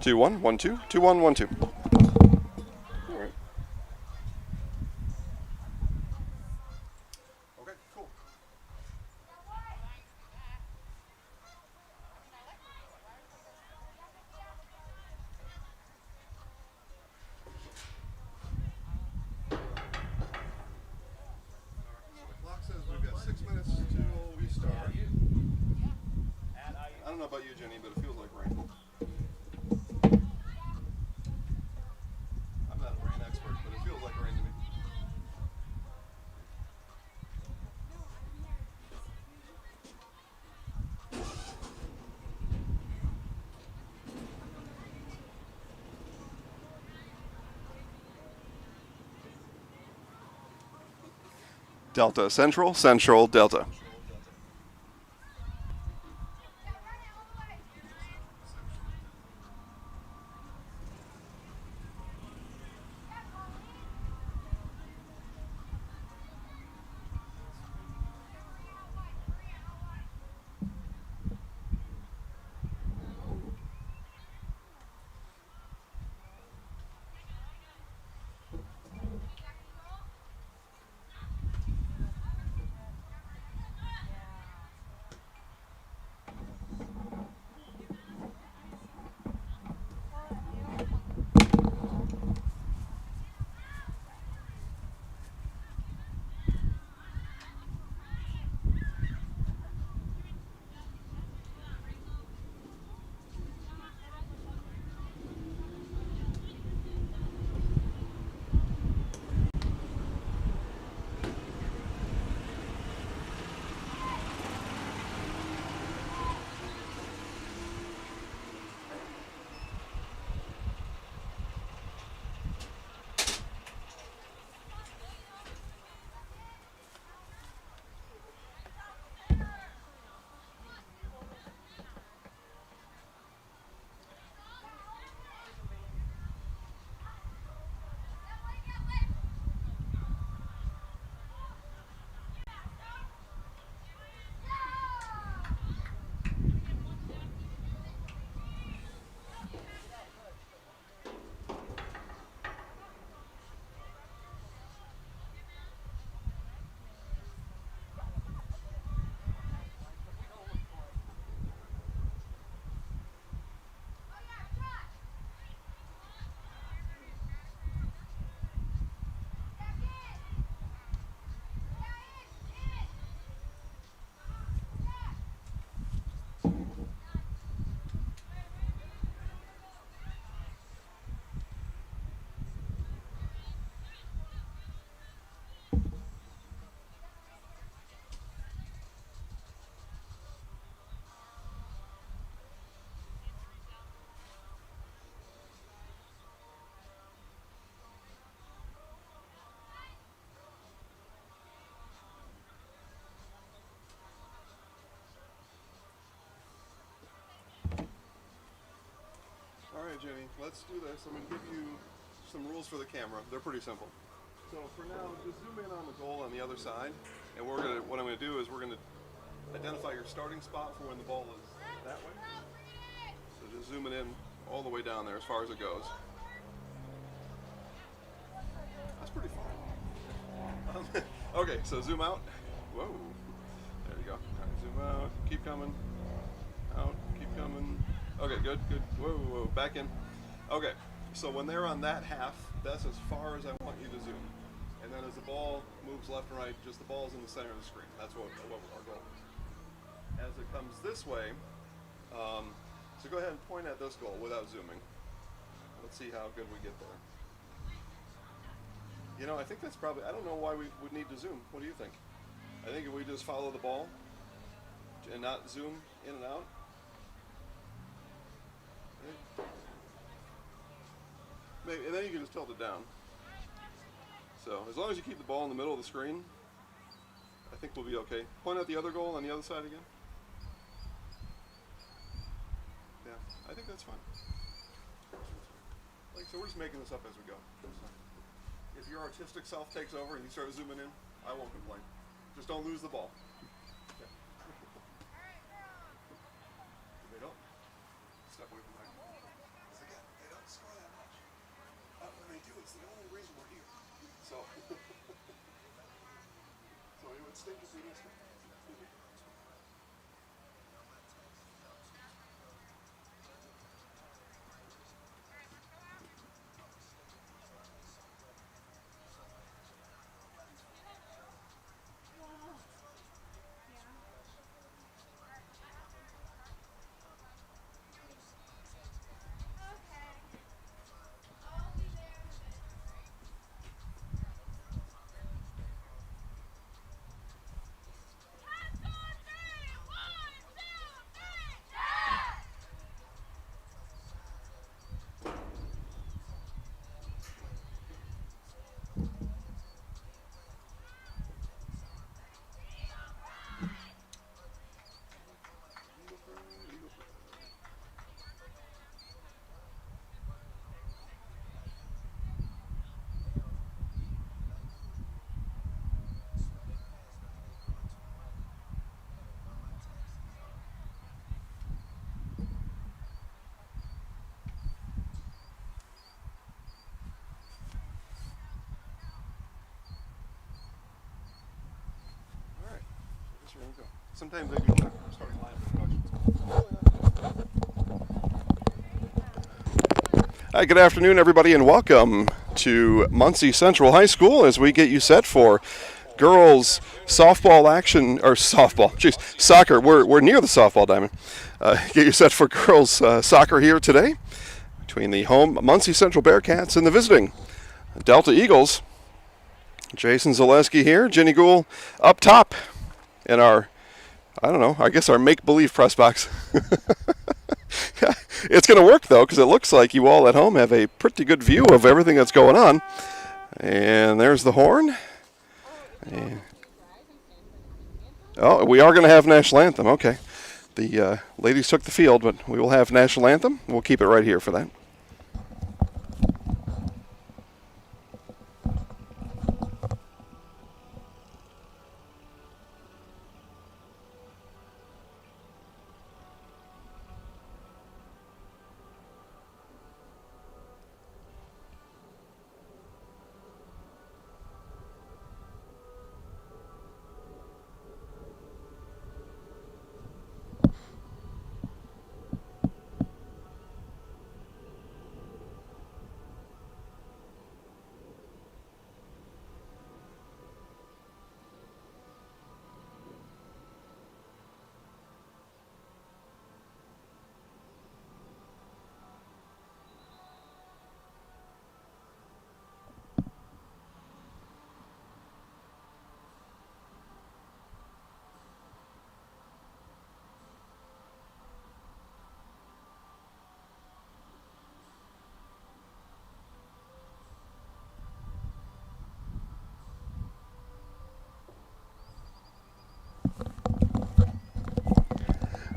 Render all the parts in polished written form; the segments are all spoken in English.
2-1, 1-2, 2-1, 1-2. All right. Okay, cool. So the clock says we've got 6 minutes till we start. I don't know about you, Jenny, but it feels like rain. I'm not a rain expert, but it feels like rain to me. Delta, Central, Central, Delta. All right, Jenny, let's do this. I'm going to give you some rules for the camera. They're pretty simple. So for now, just zoom in on the goal on the other side, and what I'm going to do is we're going to identify your starting spot for when the ball is that way. So just zoom it in all the way down there as far as it goes. That's pretty far. Okay, so zoom out. Whoa. There you go. All right, zoom out. Keep coming. Out. Keep coming. Okay, good, good. Whoa, whoa, whoa. Back in. Okay, so when they're on that half, that's as far as I want you to zoom. And then as the ball moves left and right, just the ball's in the center of the screen. That's what our goal is. As it comes this way, so go ahead and point at this goal without zooming. Let's see how good we get there. You know, I think that's probably, I don't know why we would need to zoom. What do you think? I think if we just follow the ball and not zoom in and out. Maybe, and then you can just tilt it down. So as long as you keep the ball in the middle of the screen, I think we'll be okay. Point out the other goal on the other side again. Yeah, I think that's fine. Like, so we're just making this up as we go. So if your artistic self takes over and you start zooming in, I won't complain. Just don't lose the ball. Okay. They don't. Step away from that. There you go. Sometimes they do starting line introductions. Hi, good afternoon, everybody, and welcome to Muncie Central High School as we get you set for girls softball action, or soccer. We're near the softball diamond. Get you set for girls soccer here today between the home Muncie Central Bearcats and the visiting Delta Eagles. Jason Zaleski here, Jenny Gould up top in our, I guess our make-believe press box. It's going to work, though, because it looks like you all at home have a pretty good view of everything that's going on. And there's the horn. And we are going to have national anthem. Okay. The ladies took the field, but we will have national anthem. We'll keep it right here for that.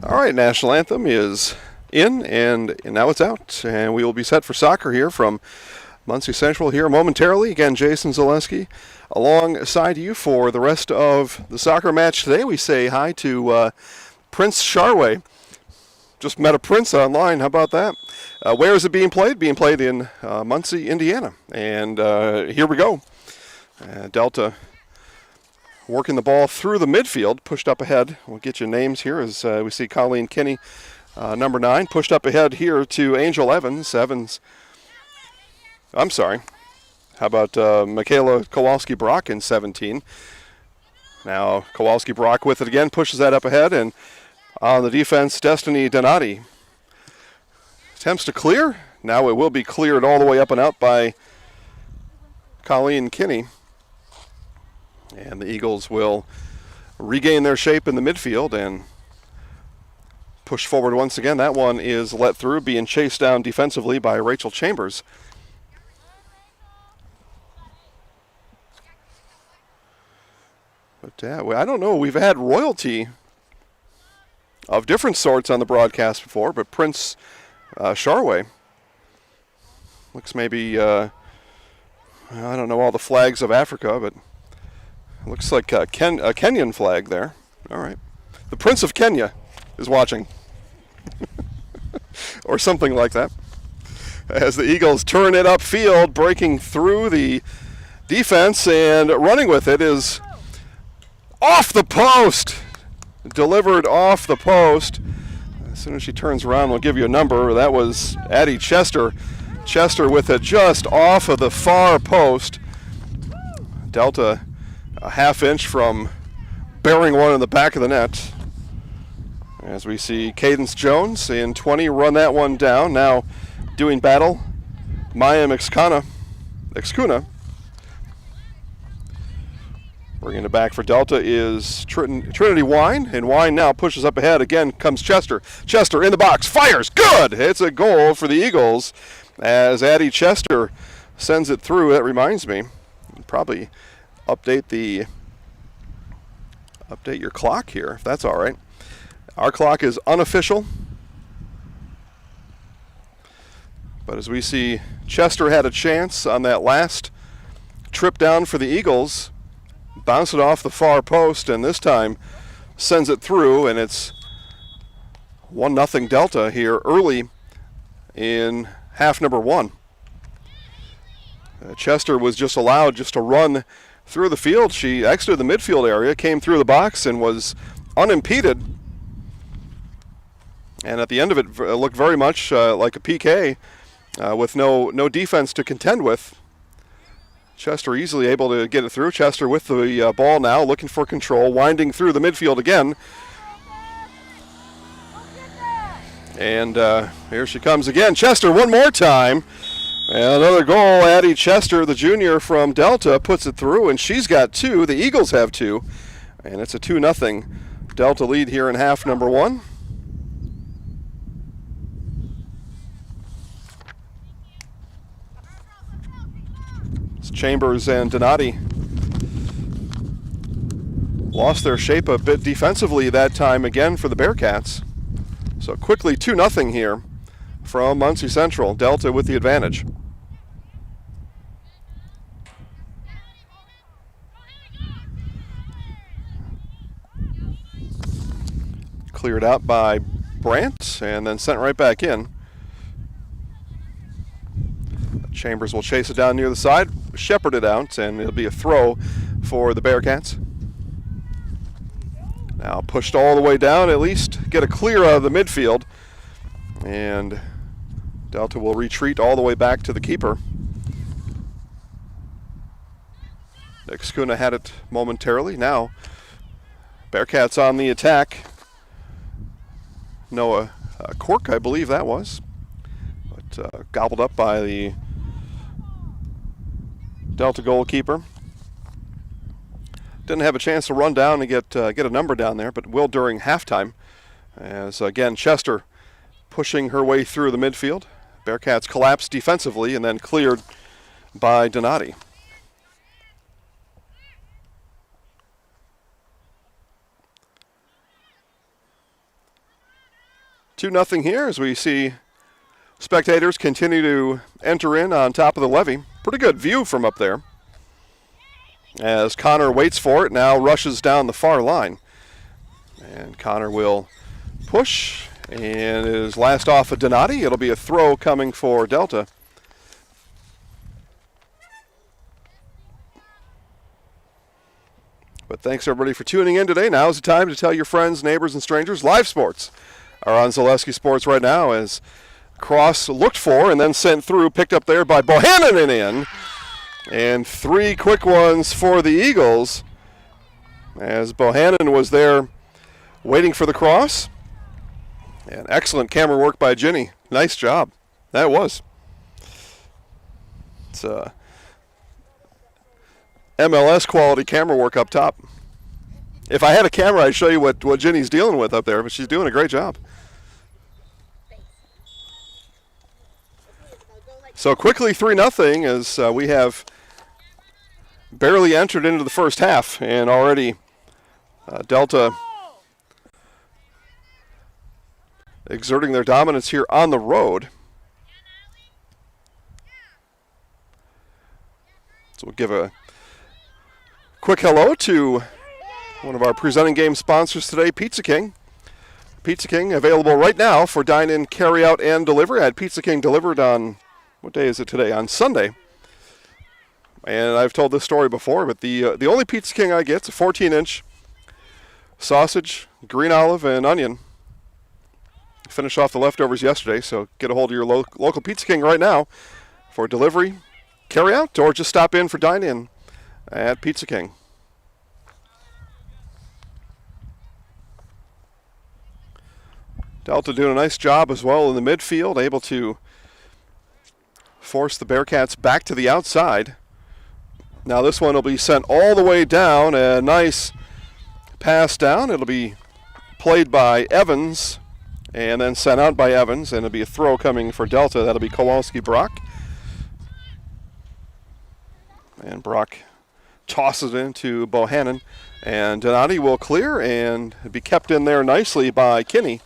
All right, national anthem is in, and now it's out, and we will be set for soccer here from Muncie Central here momentarily. Again, Jason Zaleski alongside you for the rest of the soccer match today. We say hi to Prince Charway. Just met a prince online. How about that? Where is it being played? Being played in Muncie, Indiana. And here we go. Delta working the ball through the midfield, pushed up ahead. We'll get you names here as we see Colleen Kinney, number 9, pushed up ahead here to Angel Evans. I'm sorry. How about Michaela Kowalski-Brock in 17? Now Kowalski-Brock with it again, pushes that up ahead, and on the defense, Destiny Donati attempts to clear. Now it will be cleared all the way up and out by Colleen Kinney. And the Eagles will regain their shape in the midfield and push forward once again. That one is let through, being chased down defensively by Rachel Chambers. But I don't know. We've had royalty of different sorts on the broadcast before, but Prince Charway looks maybe, I don't know all the flags of Africa, but looks like a Kenyan flag there. All right. The Prince of Kenya is watching. Or something like that. As the Eagles turn it upfield, breaking through the defense and running with it is off the post. Delivered off the post. As soon as she turns around, we'll give you a number. That was Addie Chester. Chester with it just off of the far post. Delta a half inch from bearing one in the back of the net. As we see Cadence Jones in 20 run that one down. Now doing battle, Maya Mixcuna. Bringing it back for Delta is Trinity Wine, and Wine now pushes up ahead. Again comes Chester. Chester in the box, fires, good! It's a goal for the Eagles as Addie Chester sends it through. That reminds me, probably update your clock here, if that's all right. Our clock is unofficial, but as we see, Chester had a chance on that last trip down for the Eagles, bounced it off the far post, and this time sends it through, and it's 1-0 Delta here early in half number 1. Chester was just allowed just to run through the field. She exited the midfield area, came through the box, and was unimpeded. And at the end of it looked very much like a PK with no defense to contend with. Chester easily able to get it through. Chester with the ball now, looking for control, winding through the midfield again. And here she comes again. Chester one more time. And another goal. Addie Chester, the junior from Delta, puts it through, and she's got 2. The Eagles have 2. And it's a 2-0 Delta lead here in half number 1. It's Chambers and Donati lost their shape a bit defensively that time again for the Bearcats. So quickly 2-0 here from Muncie Central. Delta with the advantage. Cleared out by Brandt and then sent right back in. Chambers will chase it down near the side, shepherd it out, and it'll be a throw for the Bearcats. Now pushed all the way down, at least get a clear out of the midfield. And Delta will retreat all the way back to the keeper. Excuna had it momentarily. Now Bearcats on the attack. Noah Cork, I believe that was. But gobbled up by the Delta goalkeeper. Didn't have a chance to run down and get a number down there, but will during halftime. As again, Chester pushing her way through the midfield. Bearcats collapsed defensively and then cleared by Donati. Two nothing here as we see spectators continue to enter in on top of the levee. Pretty good view from up there. As Connor waits for it, now rushes down the far line. And Connor will push, and is last off of Donati. It'll be a throw coming for Delta. But thanks everybody for tuning in today. Now is the time to tell your friends, neighbors, and strangers. Live sports are on Zaleski Sports right now as cross looked for and then sent through, picked up there by Bohannon and in. And 3 quick ones for the Eagles as Bohannon was there waiting for the cross. And excellent camera work by Ginny. Nice job. That was. It's MLS quality camera work up top. If I had a camera, I'd show you what Ginny's dealing with up there, but she's doing a great job. So quickly 3-0 as we have barely entered into the first half, and already Delta exerting their dominance here on the road. So we'll give a quick hello to one of our presenting game sponsors today, Pizza King. Pizza King available right now for dine-in, carry-out, and delivery. I had Pizza King delivered on, what day is it today? On Sunday. And I've told this story before, but the only Pizza King I get is a 14-inch sausage, green olive, and onion. Finished off the leftovers yesterday, so get a hold of your local Pizza King right now for delivery, carry-out, or just stop in for dine-in at Pizza King. Delta doing a nice job as well in the midfield, able to force the Bearcats back to the outside. Now this one will be sent all the way down. A nice pass down. It'll be played by Evans and then sent out by Evans, and it'll be a throw coming for Delta. That'll be Kowalski-Brock. And Brock tosses it into Bohannon, and Donati will clear and be kept in there nicely by Kinney.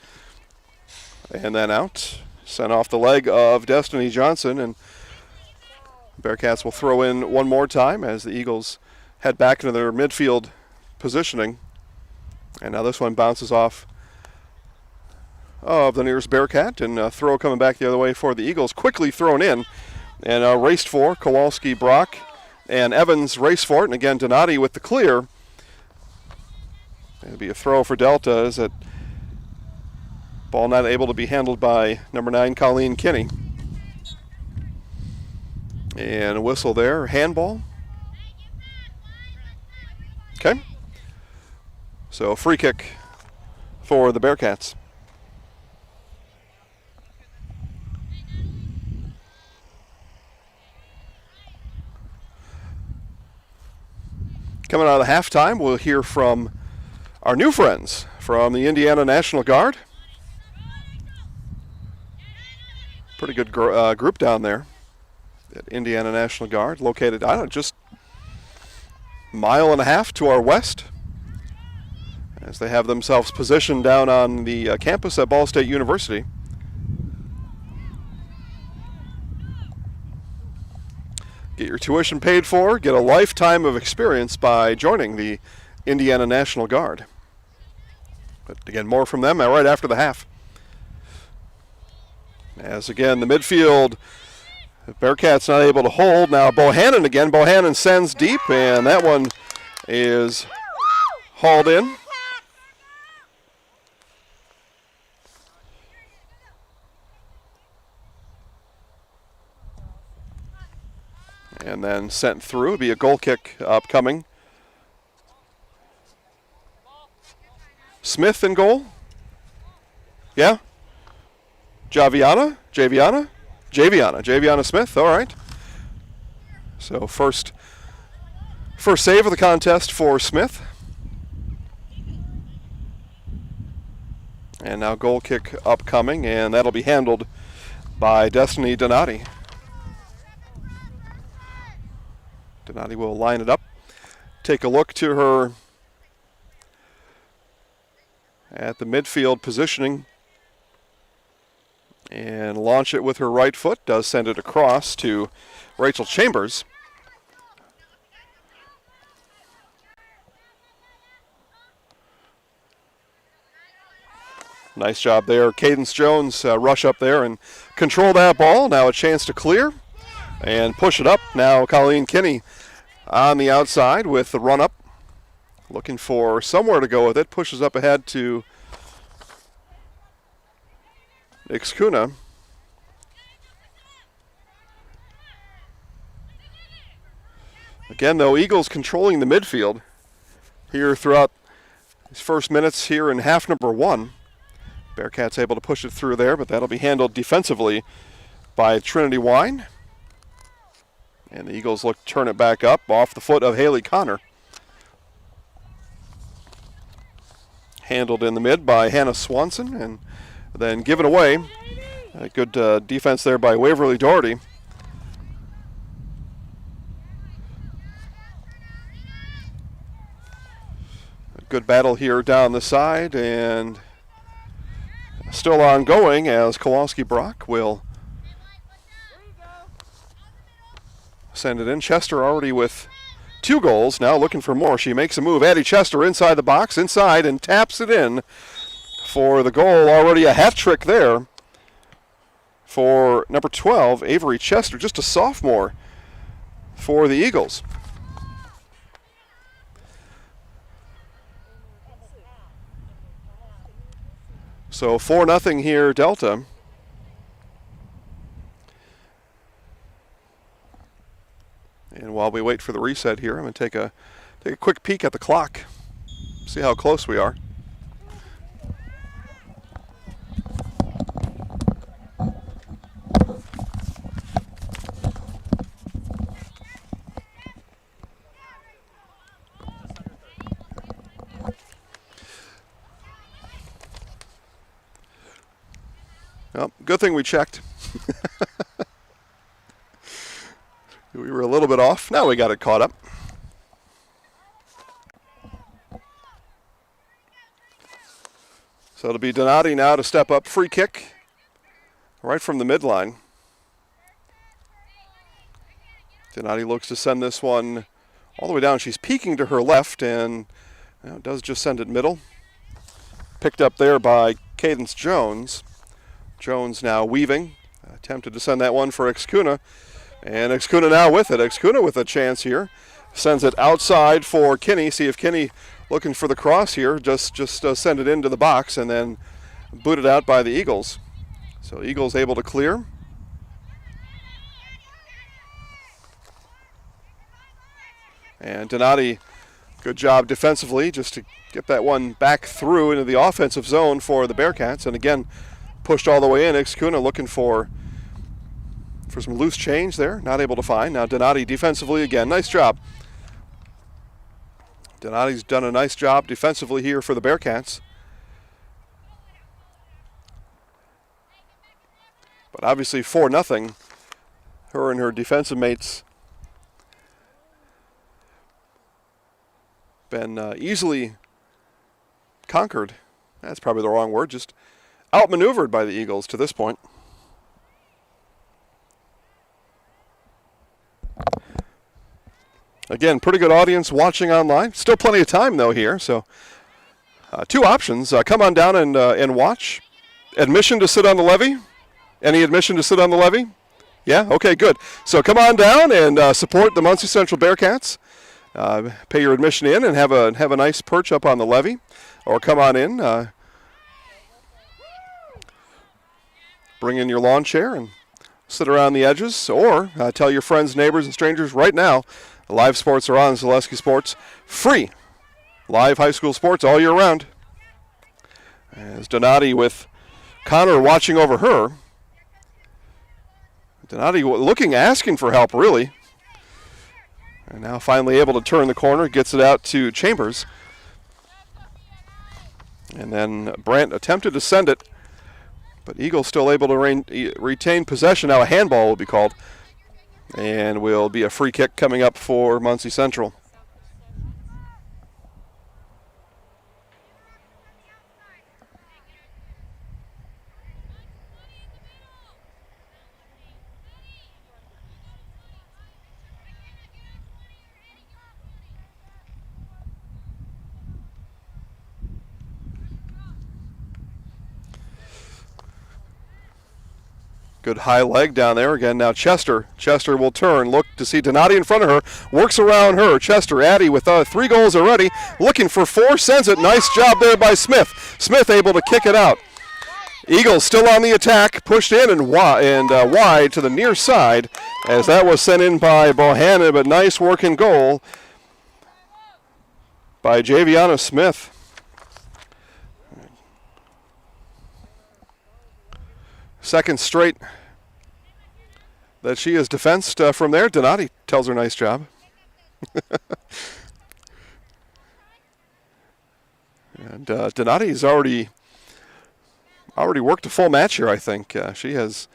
And then out, sent off the leg of Destiny Johnson, and Bearcats will throw in one more time as the Eagles head back into their midfield positioning. And now this one bounces off of the nearest Bearcat, and a throw coming back the other way for the Eagles. Quickly thrown in and raced for Kowalski-Brock and Evans race for it. And again, Donati with the clear. It'll be a throw for Delta as that ball not able to be handled by number 9, Colleen Kinney. And a whistle there, handball. Okay. So free kick for the Bearcats. Coming out of the halftime, we'll hear from our new friends from the Indiana National Guard. Pretty good group down there at Indiana National Guard, located, I don't know, just a mile and a half to our west, as they have themselves positioned down on the campus at Ball State University. Get your tuition paid for, get a lifetime of experience by joining the Indiana National Guard. But again, more from them right after the half. As again, the midfield, the Bearcats not able to hold. Now Bohannon again. Bohannon sends deep, and that one is hauled in. And then sent through. It'll be a goal kick upcoming. Smith in goal. Yeah. Javiana Smith. All right. So first save of the contest for Smith. And now goal kick upcoming, and that'll be handled by Destiny Donati. Donati will line it up. Take a look to her at the midfield positioning and launch it with her right foot. Does send it across to Rachel Chambers. Nice job there. Cadence Jones rush up there and control that ball. Now a chance to clear and push it up. Now Colleen Kinney on the outside with the run up. Looking for somewhere to go with it. Pushes up ahead to Ixcuna. Again, though, Eagles controlling the midfield here throughout these first minutes here in half number 1. Bearcats able to push it through there, but that'll be handled defensively by Trinity Wine. And the Eagles look to turn it back up off the foot of Haley Connor. Handled in the mid by Hannah Swanson and then given away. A good defense there by Waverly Doherty. A good battle here down the side, and still ongoing as Kowalski Brock will send it in. Chester already with 2 goals, now looking for more. She makes a move. Addie Chester inside the box, inside, and taps it in for the goal. Already a hat trick there for number 12, Avery Chester, just a sophomore for the Eagles. So 4-0 here, Delta. And while we wait for the reset here, I'm going to take a quick peek at the clock, see how close we are. Well, good thing we checked. We were a little bit off. Now we got it caught up. So it'll be Donati now to step up. Free kick right from the midline. Donati looks to send this one all the way down. She's peeking to her left and does just send it middle. Picked up there by Cadence Jones. Jones now weaving. Attempted to send that one for Ixcuna. And Excuna now with it. Excuna with a chance here. Sends it outside for Kinney. See if Kinney looking for the cross here. Just send it into the box and then booted out by the Eagles. So Eagles able to clear. And Donati, good job defensively just to get that one back through into the offensive zone for the Bearcats. And again, pushed all the way in. Excuna looking for some loose change there. Not able to find. Now Donati defensively again. Nice job. Donati's done a nice job defensively here for the Bearcats. But obviously 4-0. Her and her defensive mates been easily conquered. That's probably the wrong word. Just outmaneuvered by the Eagles to this point. Again, pretty good audience watching online. Still plenty of time, though, here. So two options. Come on down and watch. Admission to sit on the levee? Any admission to sit on the levee? Yeah? Okay, good. So come on down and support the Muncie Central Bearcats. Pay your admission in and have a nice perch up on the levee. Or come on in. Bring in your lawn chair and sit around the edges. Or tell your friends, neighbors, and strangers right now. The live sports are on Zaleski Sports. Free live high school sports all year round. As Donati with Connor watching over her. Donati looking, asking for help, really. And now finally able to turn the corner, gets it out to Chambers. And then Brandt attempted to send it, but Eagles still able to retain possession. Now a handball will be called. And will be a free kick coming up for Muncie Central. Good high leg down there again. Now Chester. Chester will turn. Look to see Donati in front of her. Works around her. Chester, Addy with 3 goals already. Looking for 4. Sends it. Nice job there by Smith. Smith able to kick it out. Eagles still on the attack. Pushed in and wide to the near side as that was sent in by Bohannon. But nice working goal by Javiana Smith. Second straight that she has defensed from there. Donati tells her nice job. And Donati's already worked a full match here, I think. She has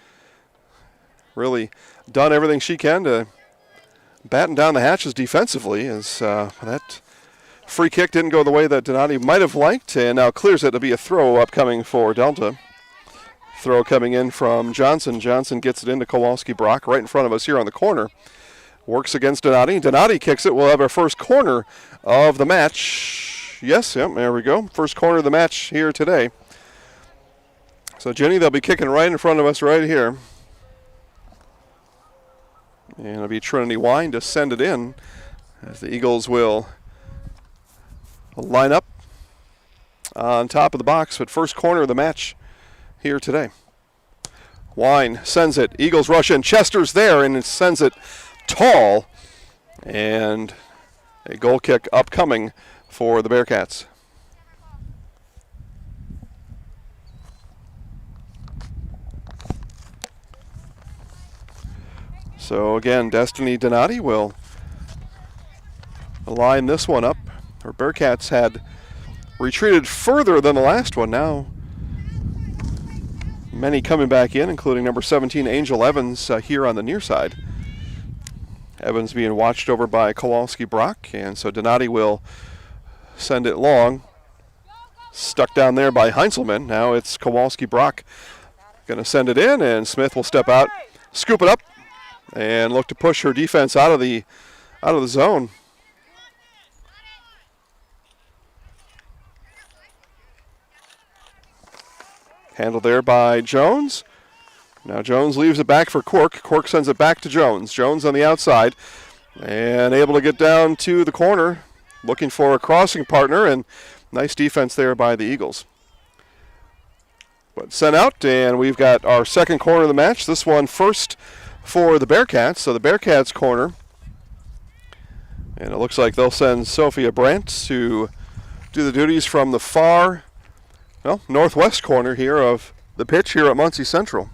really done everything she can to batten down the hatches defensively as that free kick didn't go the way that Donati might have liked, and now clears it to be a throw upcoming for Delta. Throw coming in from Johnson. Johnson gets it into Kowalski-Brock right in front of us here on the corner. Works against Donati. Donati kicks it. We'll have our first corner of the match. Yes, yep, there we go. First corner of the match here today. So, Jenny, they'll be kicking right in front of us right here. And it'll be Trinity Wine to send it in as the Eagles will line up on top of the box. But first corner of the match here today. Wine sends it. Eagles rush in. Chester's there and it sends it tall. And a goal kick upcoming for the Bearcats. So again, Destiny Donati will line this one up. Our Bearcats had retreated further than the last one. Now many coming back in, including number 17, Angel Evans, here on the near side. Evans being watched over by Kowalski-Brock, and so Donati will send it long. Stuck down there by Heinzelman. Now it's Kowalski-Brock going to send it in, and Smith will step out, scoop it up, and look to push her defense out of the zone. Handled there by Jones. Now Jones leaves it back for Cork. Cork sends it back to Jones. Jones on the outside and able to get down to the corner, looking for a crossing partner, and nice defense there by the Eagles. But sent out, and we've got our second corner of the match. This one first for the Bearcats. So the Bearcats corner. And it looks like they'll send Sophia Brandt to do the duties from the far, northwest corner here of the pitch here at Muncie Central.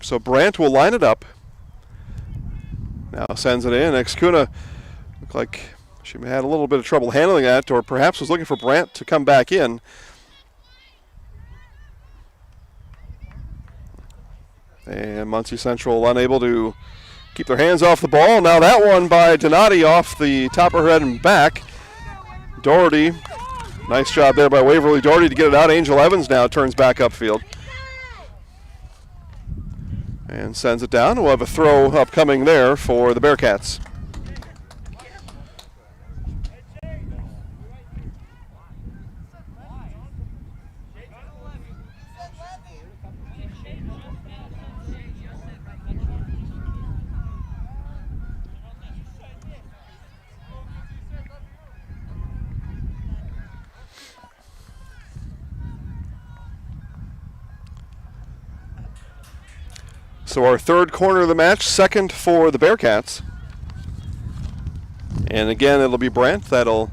So Brandt will line it up. Now sends it in. Excuna looked like she had a little bit of trouble handling that, or perhaps was looking for Brandt to come back in. And Muncie Central unable to keep their hands off the ball. Now that one by Donati off the top of her head and back. Doherty, nice job there by Waverly Doherty to get it out. Angel Evans now turns back upfield. And sends it down. We'll have a throw upcoming there for the Bearcats. So our third corner of the match, second for the Bearcats. And again, it'll be Brandt that'll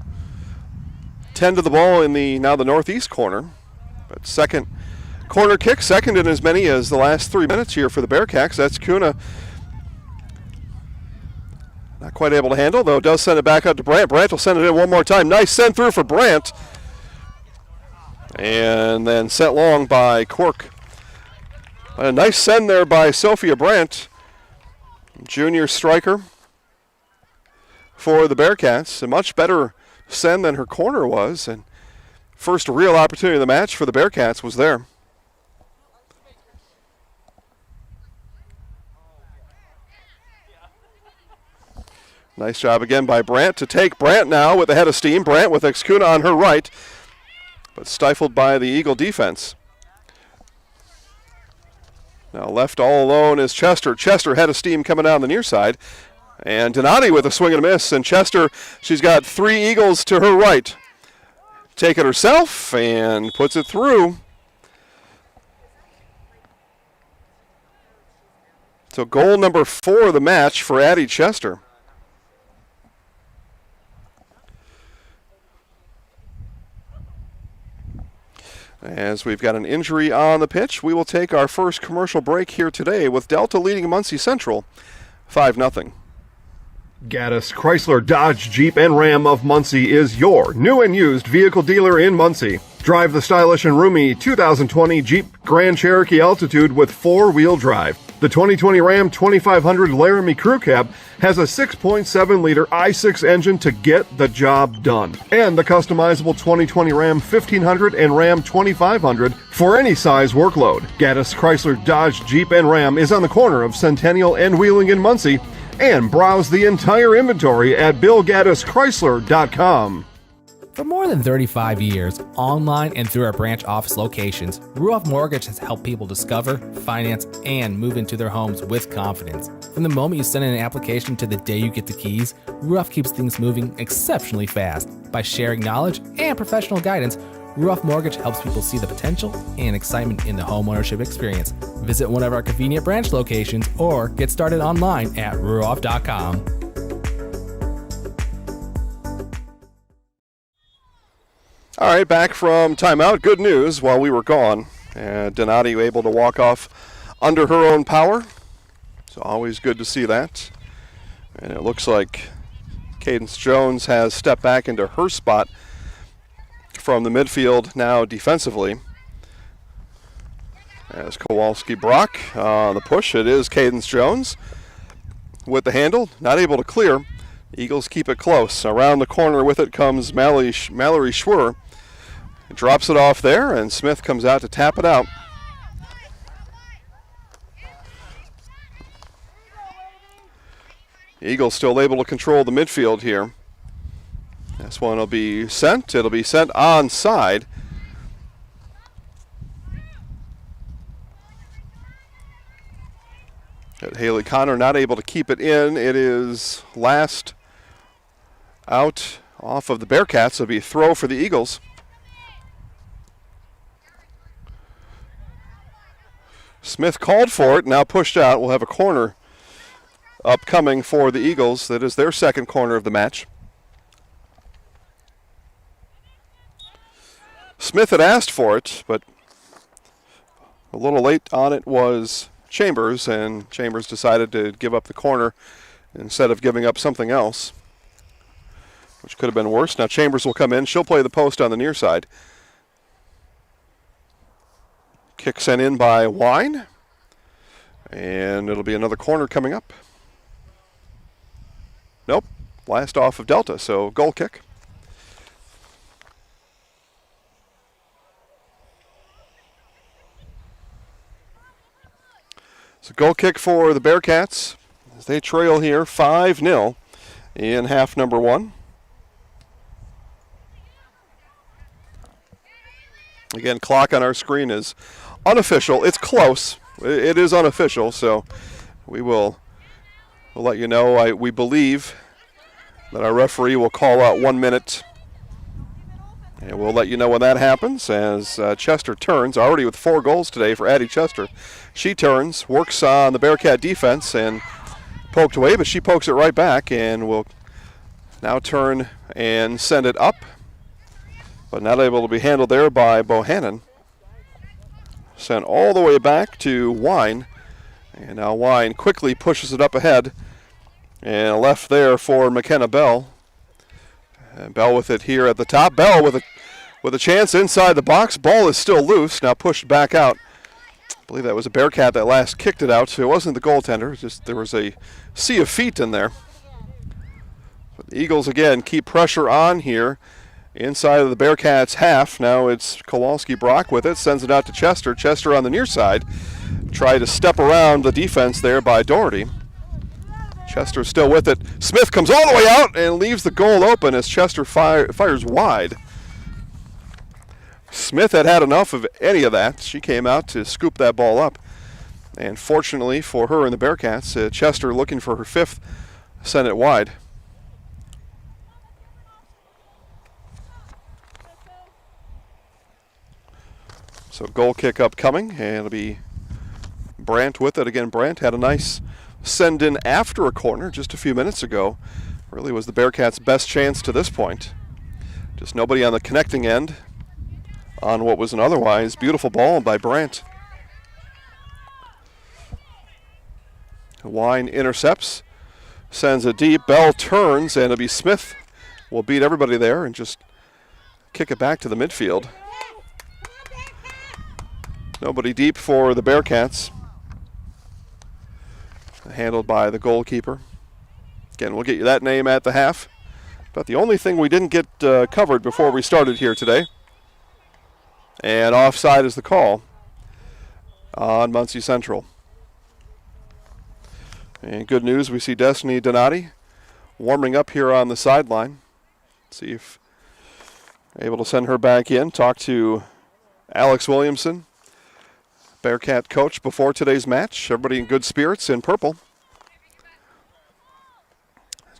tend to the ball in the northeast corner. But second corner kick, second in as many as the last 3 minutes here for the Bearcats. That's Kuna. Not quite able to handle, though does send it back out to Brandt. Brandt will send it in one more time. Nice send through for Brandt. And then sent long by Cork. A nice send there by Sophia Brandt, junior striker for the Bearcats. A much better send than her corner was, and first real opportunity of the match for the Bearcats was there. Nice job again by Brandt to take. Brandt now with a head of steam. Brandt with Excuna on her right, but stifled by the Eagle defense. Now left all alone is Chester. Chester head of steam coming down the near side. And Donati with a swing and a miss. And Chester, she's got 3 Eagles to her right. Take it herself and puts it through. So goal number 4 of the match for Addie Chester. As we've got an injury on the pitch, we will take our first commercial break here today with Delta leading Muncie Central 5-0. Gaddis Chrysler Dodge Jeep and Ram of Muncie is your new and used vehicle dealer in Muncie. Drive the stylish and roomy 2020 Jeep Grand Cherokee Altitude with 4-wheel drive. The 2020 Ram 2500 Laramie Crew Cab has a 6.7-liter i6 engine to get the job done. And the customizable 2020 Ram 1500 and Ram 2500 for any size workload. Gaddis Chrysler Dodge Jeep and Ram is on the corner of Centennial and Wheeling in Muncie. And browse the entire inventory at BillGaddisChrysler.com. For more than 35 years, online and through our branch office locations, Ruoff Mortgage has helped people discover, finance, and move into their homes with confidence. From the moment you send in an application to the day you get the keys, Ruoff keeps things moving exceptionally fast. By sharing knowledge and professional guidance, Ruoff Mortgage helps people see the potential and excitement in the homeownership experience. Visit one of our convenient branch locations or get started online at ruoff.com. All right, back from timeout. Good news while we were gone. Donati able to walk off under her own power. So always good to see that. And it looks like Cadence Jones has stepped back into her spot from the midfield now defensively. As Kowalski Brock on the push, it is Cadence Jones with the handle, not able to clear. Eagles keep it close. Around the corner with it comes Mallory Schwer. Drops it off there, and Smith comes out to tap it out. Eagles still able to control the midfield here. This one will be sent. It'll be sent onside. Haley Connor not able to keep it in. It is last out off of the Bearcats. It'll be a throw for the Eagles. Smith called for it, now pushed out. We'll have a corner upcoming for the Eagles. That is their second corner of the match. Smith had asked for it, but a little late on it was Chambers, and Chambers decided to give up the corner instead of giving up something else, which could have been worse. Now Chambers will come in. She'll play the post on the near side. Kick sent in by Wine, and it'll be another corner coming up. Nope, last off of Delta, so goal kick. So goal kick for the Bearcats as they trail here 5-0 in half number one. Again, clock on our screen is unofficial. It's close. It is unofficial, so we'll let you know. We believe that our referee will call out 1 minute, and we'll let you know when that happens as Chester turns, already with 4 goals today for Addie Chester. She turns, works on the Bearcat defense, and poked away, but she pokes it right back, and will now turn and send it up, but not able to be handled there by Bohannon. Sent all the way back to Wine, and now Wine quickly pushes it up ahead, and left there for McKenna Bell. And Bell with it here at the top. Bell with a chance inside the box. Ball is still loose, now pushed back out. I believe that was a Bearcat that last kicked it out, so it wasn't the goaltender. Just there was a sea of feet in there. But the Eagles again keep pressure on here inside of the Bearcats' half. Now it's Kowalski-Brock with it, sends it out to Chester. Chester on the near side. Tried to step around the defense there by Doherty. Chester still with it. Smith comes all the way out and leaves the goal open as Chester fires wide. Smith had enough of any of that. She came out to scoop that ball up. And fortunately for her and the Bearcats, Chester looking for her 5th, sent it wide. So goal kick upcoming, and it'll be Brandt with it. Again, Brandt had a nice send in after a corner just a few minutes ago. Really was the Bearcats' best chance to this point. Just nobody on the connecting end on what was an otherwise beautiful ball by Brandt. Wine intercepts, sends it deep. Bell turns, and it'll be Smith will beat everybody there and just kick it back to the midfield. Nobody deep for the Bearcats. Handled by the goalkeeper. Again, we'll get you that name at the half. But the only thing we didn't get covered before we started here today. And offside is the call on Muncie Central. And good news, we see Destiny Donati warming up here on the sideline. See if able to send her back in. Talk to Alex Williamson, Bearcat coach, before today's match. Everybody in good spirits in purple.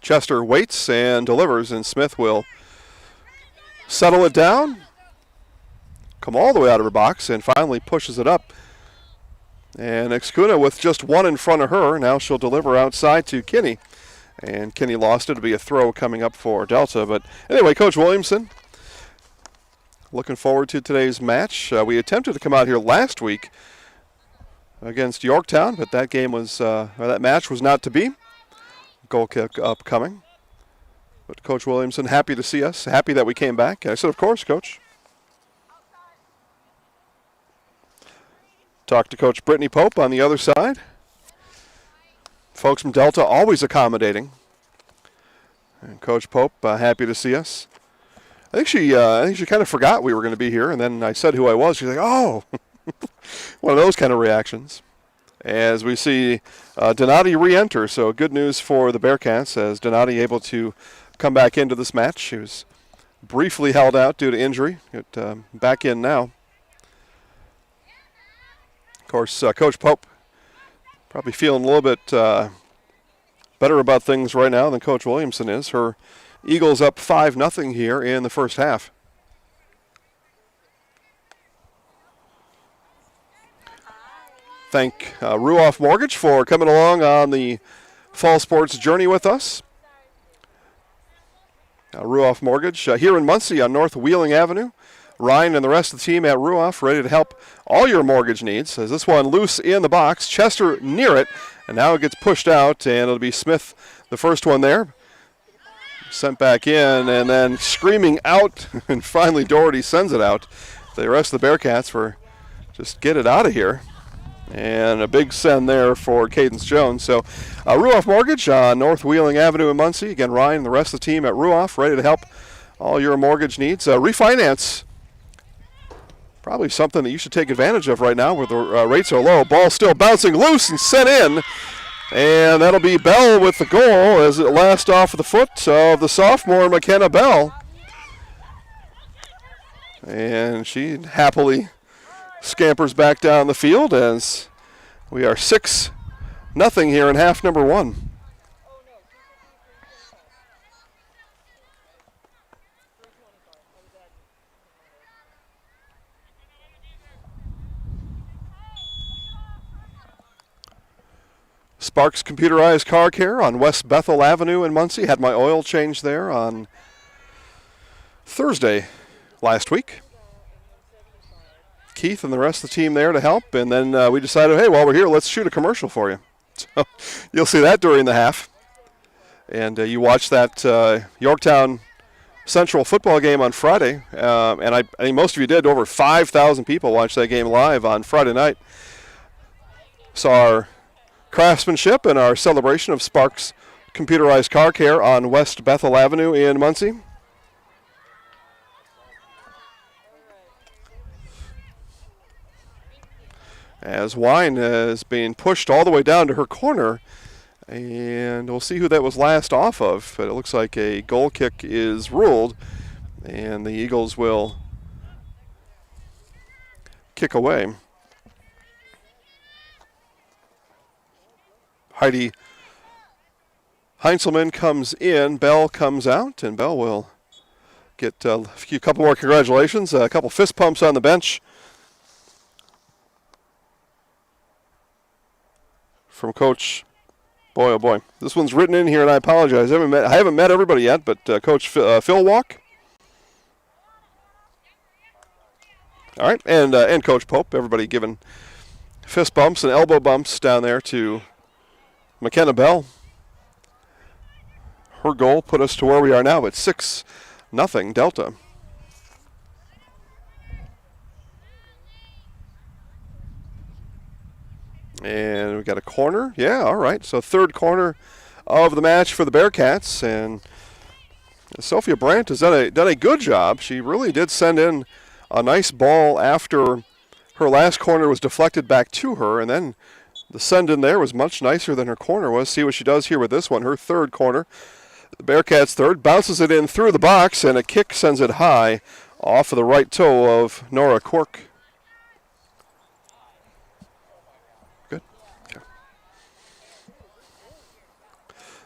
Chester waits and delivers, and Smith will settle it down, come all the way out of her box, and finally pushes it up. And Excuna with just 1 in front of her. Now she'll deliver outside to Kinney. And Kinney lost it. It'll be a throw coming up for Delta. But anyway, Coach Williamson, looking forward to today's match. We attempted to come out here last week against Yorktown, but that game was, that match was not to be. Goal kick upcoming. But Coach Williamson, happy to see us, happy that we came back. And I said, of course, Coach. Talk to Coach Brittany Pope on the other side. Folks from Delta always accommodating. And Coach Pope, happy to see us. I think she kind of forgot we were going to be here, and then I said who I was. She's like, oh, one of those kind of reactions. as we see Donati re-enter. So good news for the Bearcats as Donati able to come back into this match. He was briefly held out due to injury. Back in now. Of course, Coach Pope probably feeling a little bit better about things right now than Coach Williamson is. Her Eagles up 5-0 here in the first half. Thank Ruoff Mortgage for coming along on the fall sports journey with us. Ruoff Mortgage here in Muncie on North Wheeling Avenue. Ryan and the rest of the team at Ruoff ready to help all your mortgage needs. As this one loose in the box, Chester near it, and now it gets pushed out, and it'll be Smith, the first one there. Sent back in, and then screaming out, and finally Doherty sends it out. The rest of the Bearcats were just get it out of here. And a big send there for Cadence Jones. So Ruoff Mortgage on North Wheeling Avenue in Muncie. Again, Ryan and the rest of the team at Ruoff ready to help all your mortgage needs. Refinance, probably something that you should take advantage of right now where the rates are low. Ball still bouncing loose and sent in. And that'll be Bell with the goal as it lasts off of the foot of the sophomore McKenna Bell. And she happily scampers back down the field as we are 6-0 here in half number one. Sparks Computerized Car Care on West Bethel Avenue in Muncie. Had my oil change there on Thursday last week. Keith and the rest of the team there to help, and then we decided, hey, while we're here, let's shoot a commercial for you. So you'll see that during the half. And you watched that Yorktown Central football game on Friday, and I think most of you did. Over 5,000 people watched that game live on Friday night. Saw our craftsmanship and our celebration of Sparks Computerized Car Care on West Bethel Avenue in Muncie. As Wine is being pushed all the way down to her corner, and we'll see who that was last off of, but it looks like a goal kick is ruled, and the Eagles will kick away. Heidi Heinzelman comes in, Bell comes out, and Bell will get a couple more congratulations, a couple fist pumps on the bench from Coach. Boy, oh boy. This one's written in here, and I apologize. I haven't met everybody yet, but Coach Phil Walk. All right, and Coach Pope. Everybody giving fist bumps and elbow bumps down there to McKenna Bell. Her goal put us to where we are now at 6-0 Delta. And we got a corner. Yeah, all right. So third corner of the match for the Bearcats. And Sophia Brandt has done a good job. She really did send in a nice ball after her last corner was deflected back to her. And then the send in there was much nicer than her corner was. See what she does here with this one. Her third corner. The Bearcats third. Bounces it in through the box. And a kick sends it high off of the right toe of Nora Cork.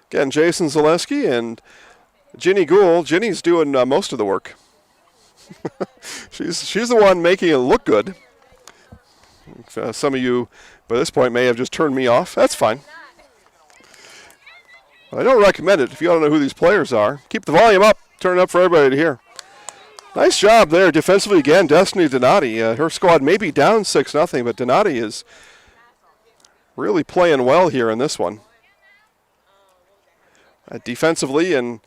Again, Jason Zaleski and Ginny Gould. Ginny's doing most of the work. she's the one making it look good. Some of you, by this point, may have just turned me off. That's fine. I don't recommend it if you don't know who these players are. Keep the volume up. Turn it up for everybody to hear. Nice job there defensively again, Destiny Donati. Her squad may be down 6-0, but Donati is really playing well here in this one. Defensively, and,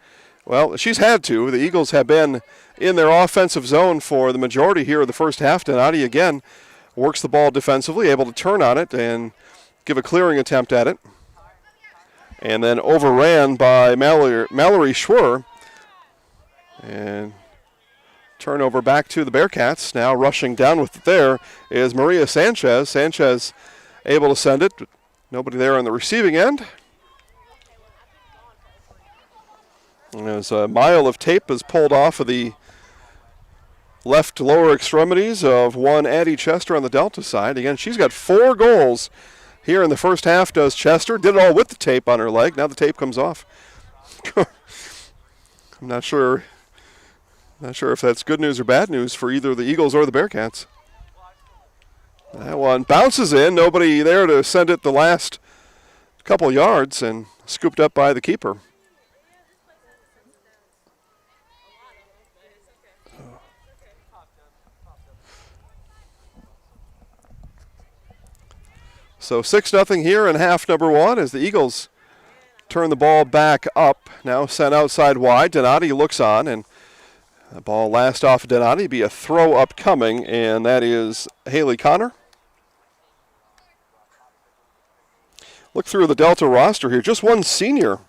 well, she's had to. The Eagles have been in their offensive zone for the majority here of the first half. Donati, again, works the ball defensively, able to turn on it and give a clearing attempt at it. And then overran by Mallory Schwer. And turnover back to the Bearcats. Now rushing down with it there is Maria Sanchez. Sanchez able to send it. Nobody there on the receiving end. As a mile of tape is pulled off of the left lower extremities of one Addie Chester on the Delta side. Again, she's got 4 goals here in the first half, does Chester. Did it all with the tape on her leg. Now the tape comes off. I'm not sure if that's good news or bad news for either the Eagles or the Bearcats. That one bounces in. Nobody there to send it the last couple yards, and scooped up by the keeper. So 6-0 here in half number 1 as the Eagles turn the ball back up. Now sent outside wide. Donati looks on, and the ball last off of Donati. Be a throw upcoming, and that is Haley Connor. Look through the Delta roster here. Just one senior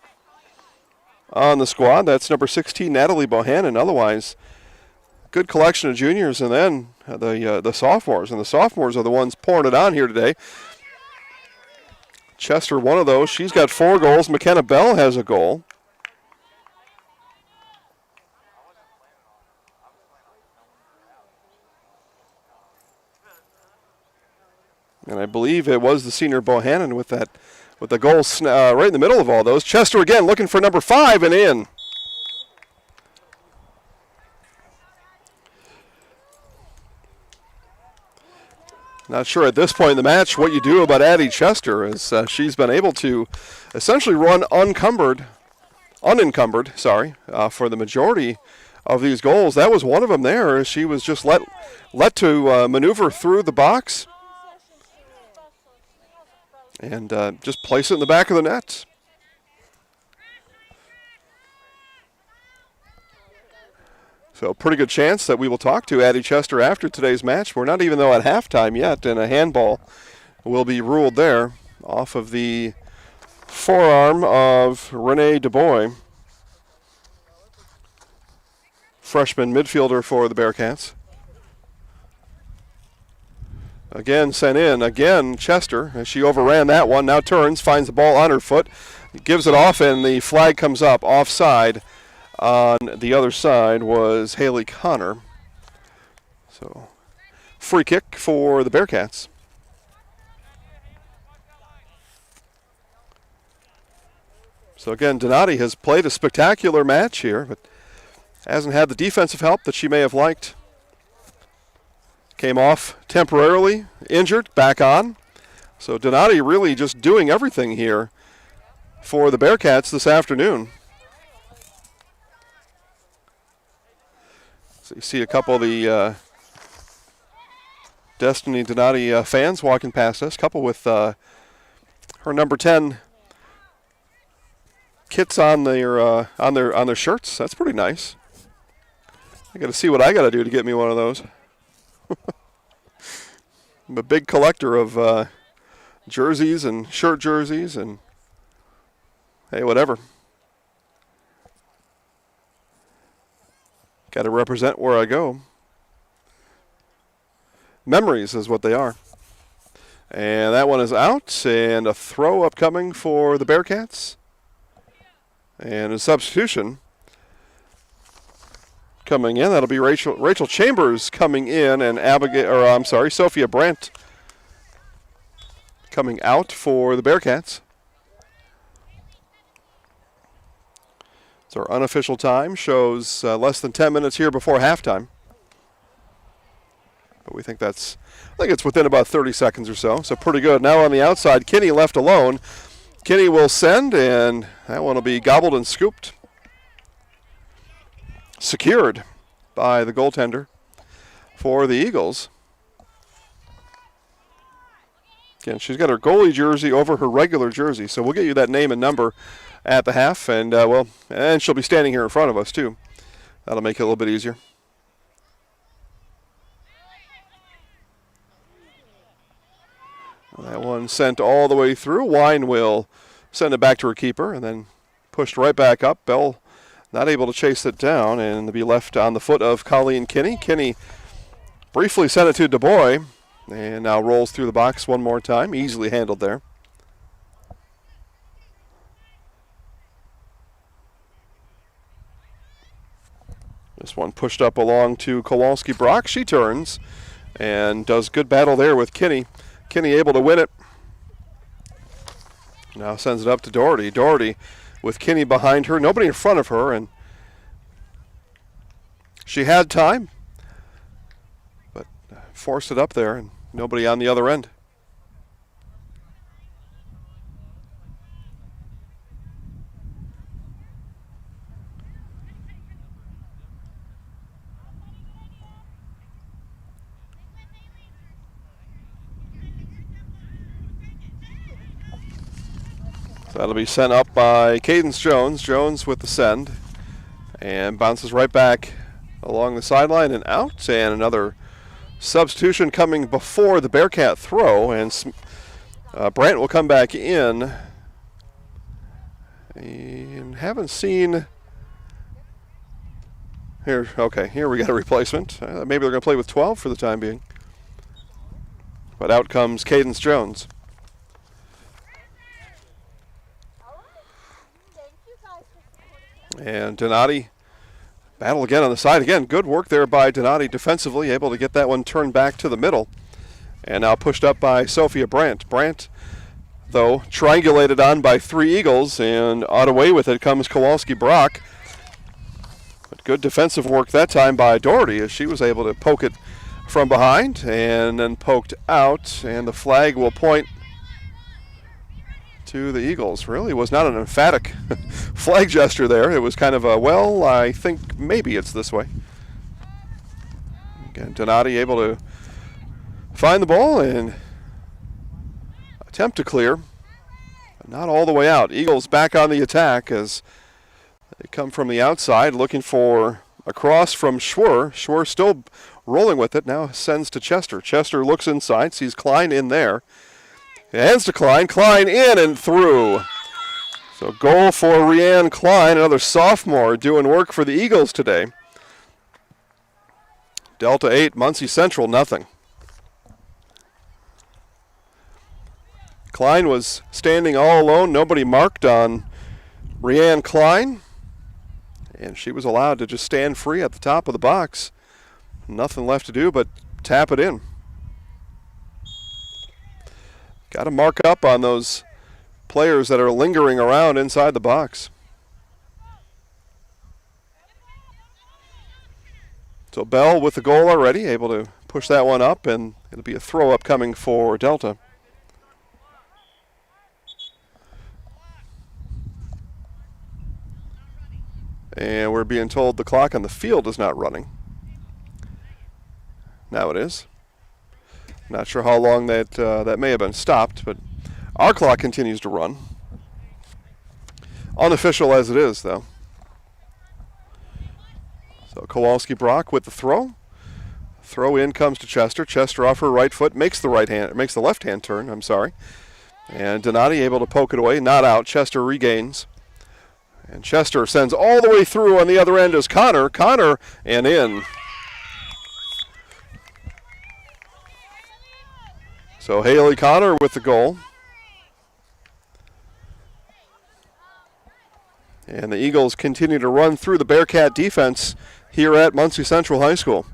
on the squad. That's number 16, Natalie Bohannon. Otherwise, good collection of juniors, and then the sophomores. And the sophomores are the ones pouring it on here today. Chester, one of those. She's got 4 goals. McKenna Bell has a goal. And I believe it was the senior Bohannon with the goal right in the middle of all those. Chester again looking for number 5 and in. Not sure at this point in the match what you do about Addie Chester, as she's been able to essentially run unencumbered, for the majority of these goals. That was one of them there. She was just let to maneuver through the box and just place it in the back of the net. So pretty good chance that we will talk to Addie Chester after today's match. We're not even though at halftime yet, and a handball will be ruled there off of the forearm of Renee DuBois, freshman midfielder for the Bearcats. Again sent in, again Chester, as she overran that one, now turns, finds the ball on her foot, gives it off, and the flag comes up offside. On the other side was Haley Connor. So, free kick for the Bearcats. So again, Donati has played a spectacular match here, but hasn't had the defensive help that she may have liked. Came off temporarily, injured, back on. So Donati really just doing everything here for the Bearcats this afternoon. So you see a couple of the Destiny Donati fans walking past us. Couple with her number 10 kits on their shirts. That's pretty nice. I got to see what I got to do to get me one of those. I'm a big collector of jerseys and shirt jerseys, and hey, whatever. Got to represent where I go. Memories is what they are. And that one is out, and a throw upcoming for the Bearcats. And a substitution coming in. That'll be Rachel Chambers coming in, and Sophia Brandt coming out for the Bearcats. So our unofficial time shows less than 10 minutes here before halftime. But we think I think it's within about 30 seconds or so. So pretty good. Now on the outside, Kinney left alone. Kinney will send, and that one will be gobbled and scooped. Secured by the goaltender for the Eagles. Again, she's got her goalie jersey over her regular jersey, so we'll get you that name and number at the half, and and she'll be standing here in front of us too. That'll make it a little bit easier. That one sent all the way through. Wine will send it back to her keeper, and then pushed right back up. Bell not able to chase it down, and to be left on the foot of Colleen Kinney. Kinney briefly sent it to DuBois, And now rolls through the box one more time. Easily handled there. This one pushed up along to Kowalski-Brock. She turns and does good battle there with Kinney. Kinney able to win it. Now sends it up to Doherty. Doherty with Kinney behind her. Nobody in front of her. And she had time, but forced it up there and nobody on the other end. So that'll be sent up by Cadence Jones. Jones with the send. And bounces right back along the sideline and out. And another substitution coming before the Bearcat throw. And Brandt will come back in. And haven't seen... Here we got a replacement. Maybe they're going to play with 12 for the time being. But out comes Cadence Jones. And Donati, battle again on the side. Again, good work there by Donati defensively, able to get that one turned back to the middle. And now pushed up by Sophia Brandt. Brandt, though, triangulated on by 3 Eagles, and on away with it comes Kowalski-Brock. But good defensive work that time by Doherty as she was able to poke it from behind and then poked out. And the flag will point to the Eagles. Really was not an emphatic flag gesture there. It was kind of a, well, I think maybe it's this way. Again, Donati able to find the ball and attempt to clear. But not all the way out. Eagles back on the attack as they come from the outside looking for a cross from Schwer. Schwer still rolling with it. Now sends to Chester. Chester looks inside, sees Klein in there. Hands to Klein. Klein in and through. So goal for Rianne Klein, another sophomore doing work for the Eagles today. Delta 8, Muncie Central, nothing. Klein was standing all alone. Nobody marked on Rianne Klein. And she was allowed to just stand free at the top of the box. Nothing left to do but tap it in. Got to mark up on those players that are lingering around inside the box. So Bell with the goal already, able to push that one up, and it'll be a throw up coming for Delta. And we're being told the clock on the field is not running. Now it is. Not sure how long that may have been stopped, but our clock continues to run. Unofficial as it is, though. So Kowalski-Brock with the throw. Throw in comes to Chester. Chester off her right foot makes the left hand turn. I'm sorry. And Donati able to poke it away, not out. Chester regains. And Chester sends all the way through on the other end is Connor. Connor and in. So Haley Connor with the goal. And the Eagles continue to run through the Bearcat defense here at Muncie Central High School.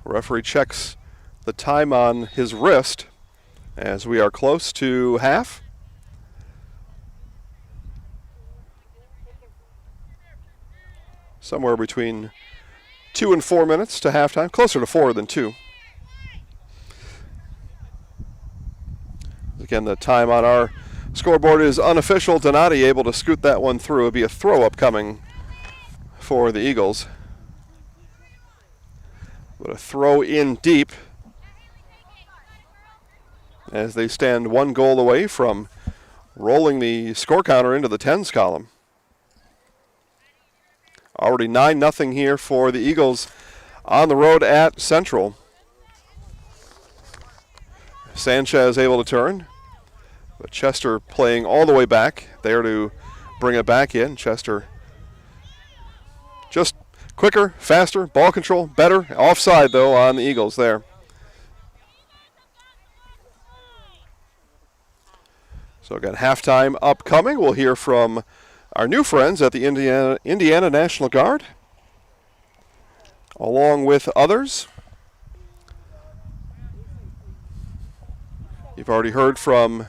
Referee checks the time on his wrist as we are close to half. Somewhere between 2 and 4 minutes to halftime, closer to 4 than 2. Again, the time on our scoreboard is unofficial. Donati able to scoot that one through. It'll be a throw up coming for the Eagles. But a throw in deep as they stand 1 goal away from rolling the score counter into the tens column. Already 9-0 here for the Eagles on the road at Central. Sanchez able to turn. But Chester playing all the way back there to bring it back in. Chester just quicker, faster, ball control, better. Offside, though, on the Eagles there. So again, halftime upcoming. We'll hear from our new friends at the Indiana National Guard, along with others. You've already heard from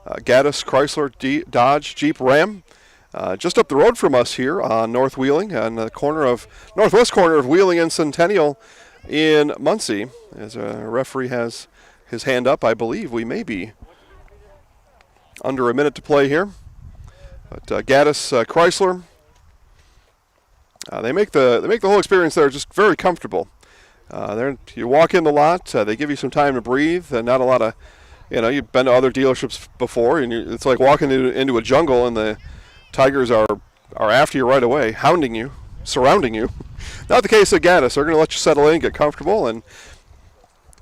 Gaddis, Chrysler, Dodge, Jeep, Ram, just up the road from us here on North Wheeling, on the northwest corner of Wheeling and Centennial in Muncie. As a referee has his hand up, I believe we may be under a minute to play here. But Gaddis, Chrysler, they make the whole experience there just very comfortable. You walk in the lot, they give you some time to breathe, and not a lot of. You've been to other dealerships before, and it's like walking into a jungle, and the tigers are after you right away, hounding you, surrounding you. Not the case at Gaddis. They're going to let you settle in, get comfortable, and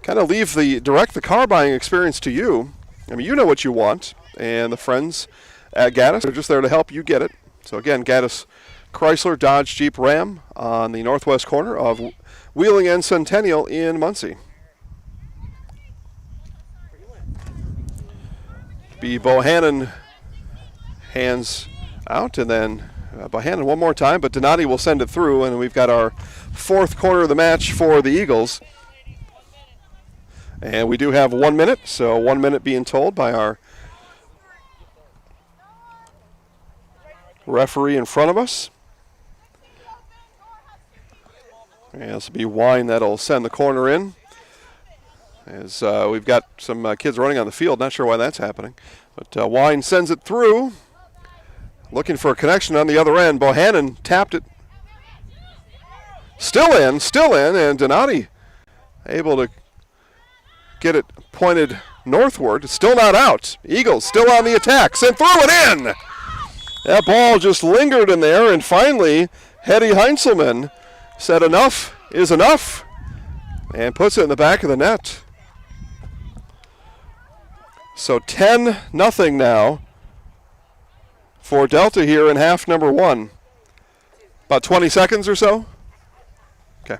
kind of direct the car buying experience to you. I mean, you know what you want, and the friends at Gaddis are just there to help you get it. So again, Gaddis, Chrysler, Dodge, Jeep, Ram on the northwest corner of Wheeling and Centennial in Muncie. Bohannon hands out, and then Bohannon one more time, but Donati will send it through, and we've got our fourth corner of the match for the Eagles. And we do have 1 minute, so 1 minute being told by our referee in front of us. And this will be Wine that'll send the corner in. As we've got some kids running on the field, not sure why that's happening. But Wine sends it through, looking for a connection on the other end. Bohannon tapped it. Still in, and Donati able to get it pointed northward. Still not out. Eagles still on the attack. Sent through and in! That ball just lingered in there, and finally, Hetty Heinzelman said enough is enough, and puts it in the back of the net. So 10-0 now for Delta here in half number one. About 20 seconds or so? Okay.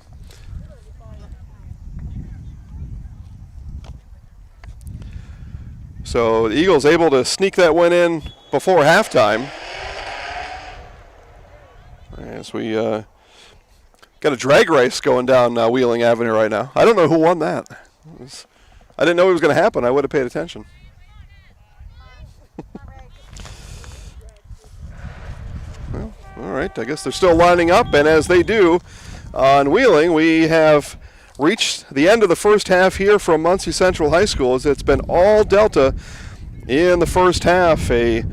So the Eagles able to sneak that win in before halftime. As we got a drag race going down Wheeling Avenue right now. I don't know who won that. I didn't know it was going to happen. I would have paid attention. Well, all right. I guess they're still lining up, and as they do on Wheeling, we have reached the end of the first half here from Muncie Central High School, as it's been all Delta in the first half. A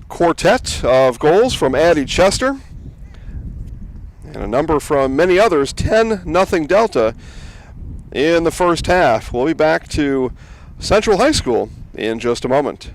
quartet of goals from Addie Chester, and a number from many others. 10-0 Delta in the first half. We'll be back to Central High School in just a moment.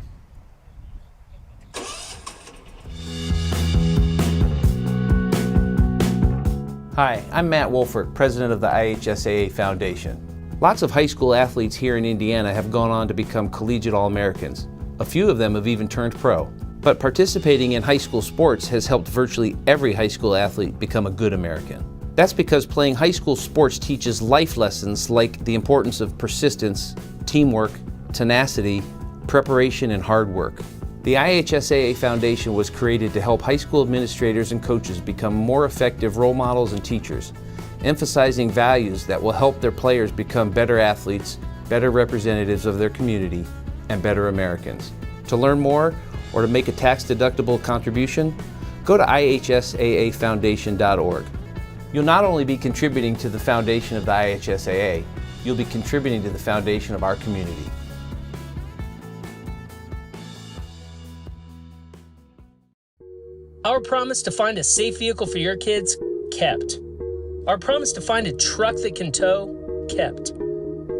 Hi, I'm Matt Wolfert, president of the IHSAA Foundation. Lots of high school athletes here in Indiana have gone on to become collegiate All-Americans. A few of them have even turned pro. But participating in high school sports has helped virtually every high school athlete become a good American. That's because playing high school sports teaches life lessons like the importance of persistence, teamwork, tenacity, preparation, and hard work. The IHSAA Foundation was created to help high school administrators and coaches become more effective role models and teachers, emphasizing values that will help their players become better athletes, better representatives of their community, and better Americans. To learn more or to make a tax-deductible contribution, go to ihsaafoundation.org. You'll not only be contributing to the foundation of the IHSAA, you'll be contributing to the foundation of our community. Our promise to find a safe vehicle for your kids, kept. Our promise to find a truck that can tow, kept.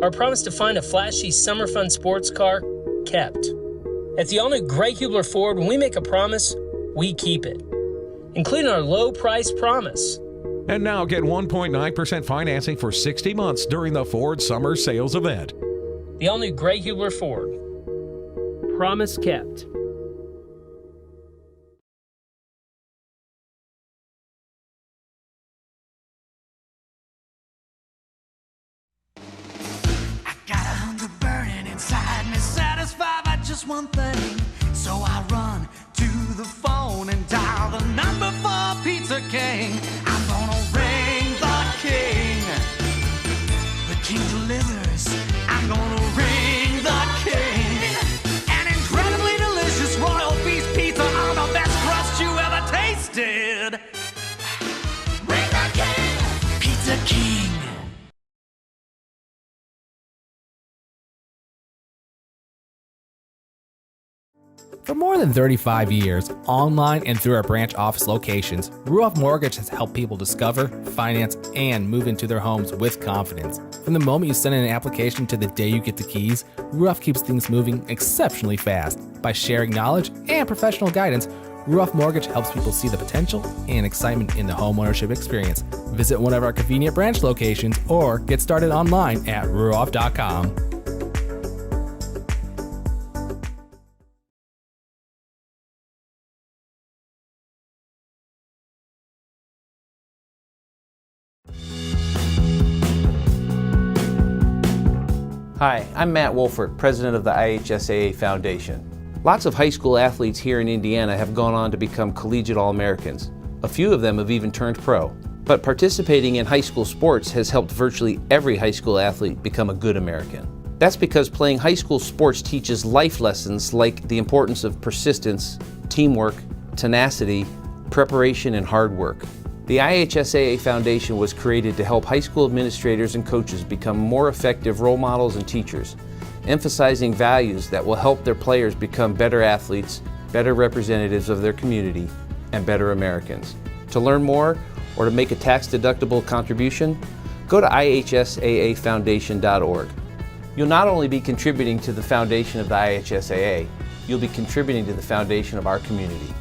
Our promise to find a flashy summer fun sports car, kept. At the all-new Grey Hubler Ford, when we make a promise, we keep it, including our low price promise. And now get 1.9% financing for 60 months during the Ford Summer Sales Event. the all-new Gray Hubler Ford. Promise kept. Got a hunger burning inside me, satisfied by just one thing. So I run to the phone and dial the number for Pizza King. I'm gonna ring the king. The king delivers. I'm gonna ring the king. An incredibly delicious royal feast pizza on the best crust you ever tasted. Ring the king. Pizza King. For more than 35 years, online and through our branch office locations, Ruoff Mortgage has helped people discover, finance, and move into their homes with confidence. From the moment you send in an application to the day you get the keys, Ruoff keeps things moving exceptionally fast. By sharing knowledge and professional guidance, Ruoff Mortgage helps people see the potential and excitement in the homeownership experience. Visit one of our convenient branch locations or get started online at ruoff.com. Hi, I'm Matt Wolfert, president of the IHSAA Foundation. Lots of high school athletes here in Indiana have gone on to become collegiate All-Americans. A few of them have even turned pro. But participating in high school sports has helped virtually every high school athlete become a good American. That's because playing high school sports teaches life lessons like the importance of persistence, teamwork, tenacity, preparation, and hard work. The IHSAA Foundation was created to help high school administrators and coaches become more effective role models and teachers, emphasizing values that will help their players become better athletes, better representatives of their community, and better Americans. To learn more or to make a tax-deductible contribution, go to ihsaafoundation.org. You'll not only be contributing to the foundation of the IHSAA, you'll be contributing to the foundation of our community.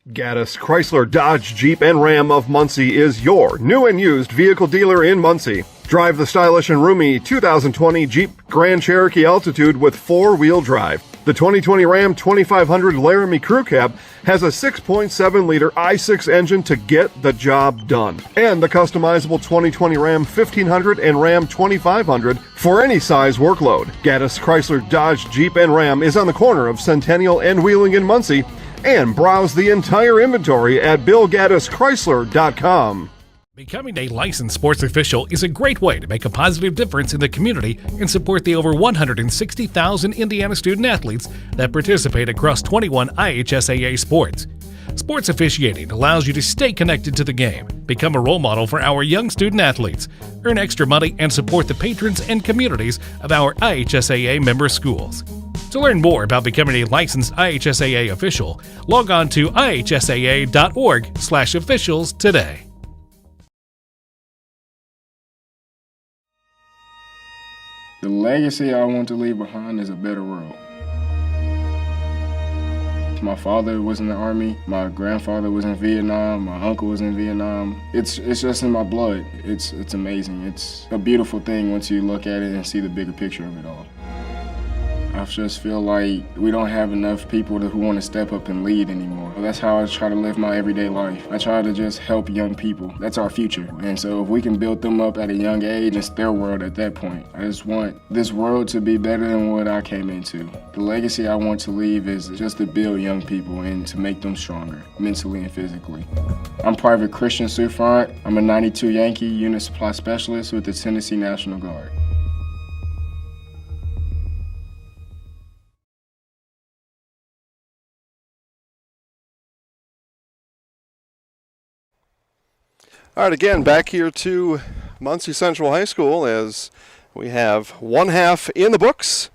Gaddis Chrysler Dodge Jeep and Ram of Muncie is your new and used vehicle dealer in Muncie. Drive the stylish and roomy 2020 Jeep Grand Cherokee Altitude with 4-wheel drive. The 2020 Ram 2500 Laramie Crew Cab has a 6.7-liter i6 engine to get the job done. And the customizable 2020 Ram 1500 and Ram 2500 for any size workload. Gaddis Chrysler Dodge Jeep and Ram is on the corner of Centennial and Wheeling in Muncie. And browse the entire inventory at BillGaddisChrysler.com. Becoming a licensed sports official is a great way to make a positive difference in the community and support the over 160,000 Indiana student athletes that participate across 21 IHSAA sports. Sports officiating allows you to stay connected to the game, become a role model for our young student athletes, earn extra money, and support the patrons and communities of our IHSAA member schools. To learn more about becoming a licensed IHSAA official, log on to ihsaa.org/officials today. The legacy I want to leave behind is a better world. My father was in the Army, my grandfather was in Vietnam, my uncle was in Vietnam. It's just in my blood. It's amazing. It's a beautiful thing once you look at it and see the bigger picture of it all. I just feel like we don't have enough people who want to step up and lead anymore. That's how I try to live my everyday life. I try to just help young people. That's our future. And so if we can build them up at a young age, it's their world at that point. I just want this world to be better than what I came into. The legacy I want to leave is just to build young people and to make them stronger, mentally and physically. I'm Private Christian Sufront. I'm a 92 Yankee Unit Supply Specialist with the Tennessee National Guard. All right, again, back here to Muncie Central High School as we have one half in the books.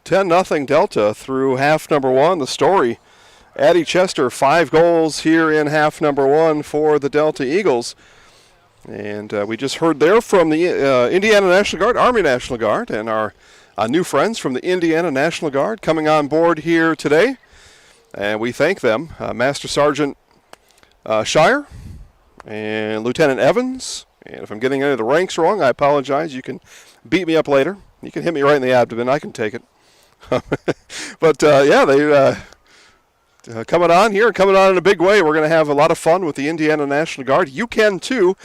10-0 Delta through half number one. The story, Addie Chester, 5 goals here in half number one for the Delta Eagles. And we just heard there from the Indiana National Guard, Army National Guard, and our new friends from the Indiana National Guard coming on board here today. And we thank them, Master Sergeant Shire and Lieutenant Evans. And if I'm getting any of the ranks wrong, I apologize. You can beat me up later. You can hit me right in the abdomen. I can take it. But, yeah, they coming on here, coming on in a big way. We're going to have a lot of fun with the Indiana National Guard. You can, too.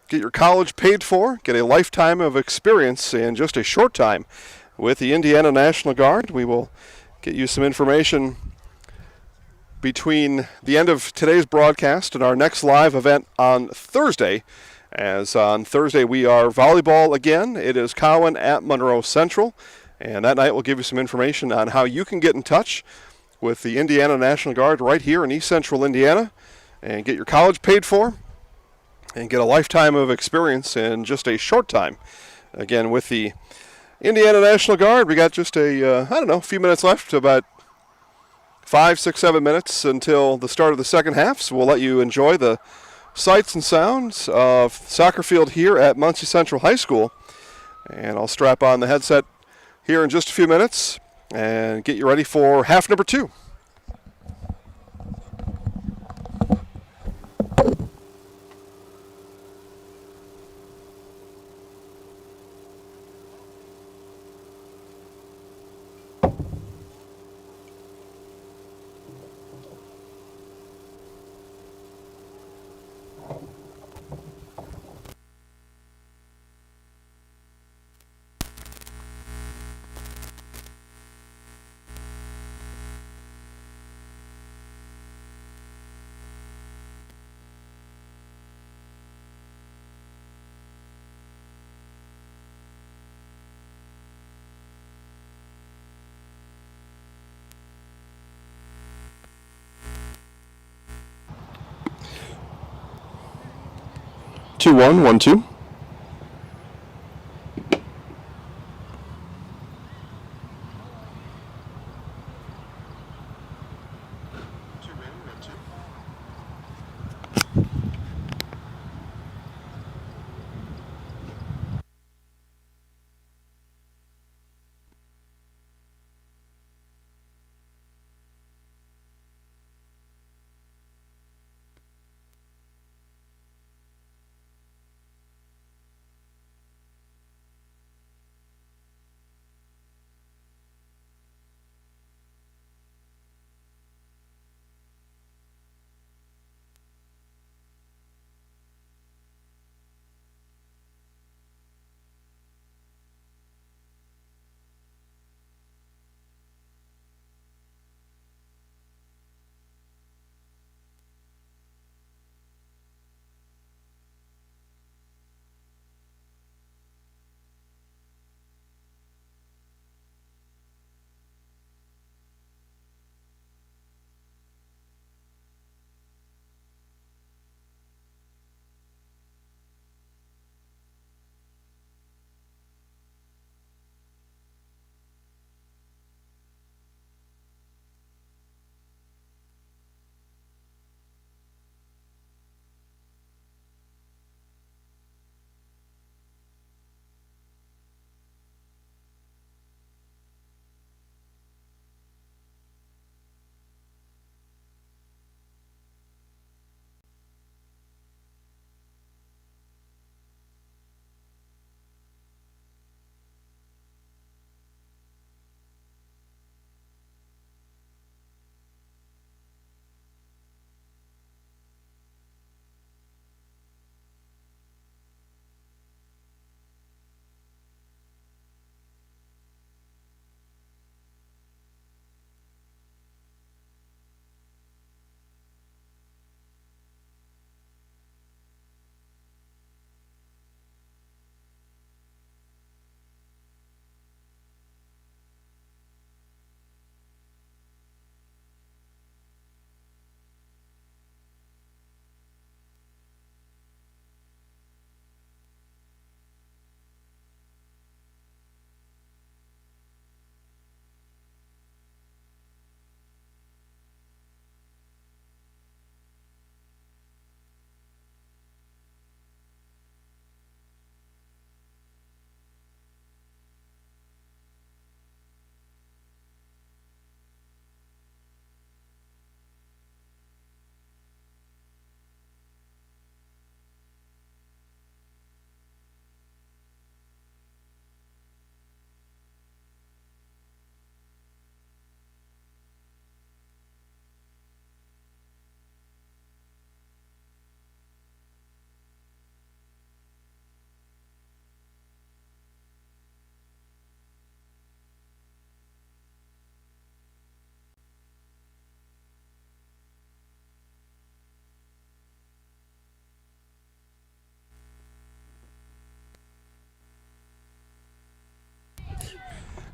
Get your college paid for, get a lifetime of experience in just a short time with the Indiana National Guard. We will get you some information between the end of today's broadcast and our next live event on Thursday. As on Thursday we are volleyball again. It is Cowan at Monroe Central. And that night we'll give you some information on how you can get in touch with the Indiana National Guard right here in East Central Indiana and get your college paid for and get a lifetime of experience in just a short time. Again, with the Indiana National Guard, we got just a few minutes left, about 5, 6, 7 minutes until the start of the second half. So we'll let you enjoy the sights and sounds of soccer field here at Muncie Central High School. And I'll strap on the headset here in just a few minutes and get you ready for half number 2. Two, 1, 1, 2.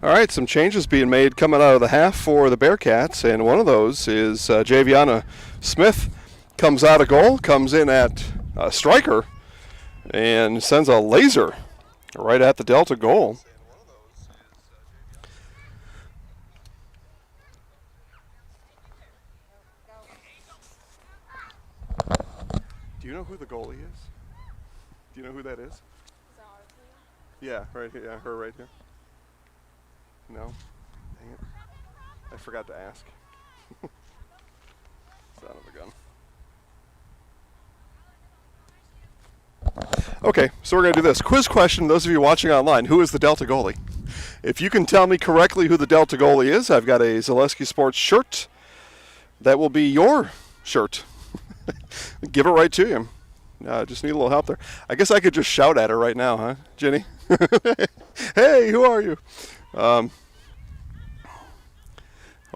All right, some changes being made coming out of the half for the Bearcats, and one of those is Javiana Smith comes out of goal, comes in at striker, and sends a laser right at the Delta goal. Do you know who the goalie is? Do you know who that is? Yeah, right here. Yeah, her right here. No? Dang it. I forgot to ask. Son of a gun. Okay, so we're going to do this. Quiz question, those of you watching online. Who is the Delta goalie? If you can tell me correctly who the Delta goalie is, I've got a Zaleski Sports shirt. That will be your shirt. Give it right to you. Just need a little help there. I guess I could just shout at her right now, huh, Jenny? Hey, who are you? Well,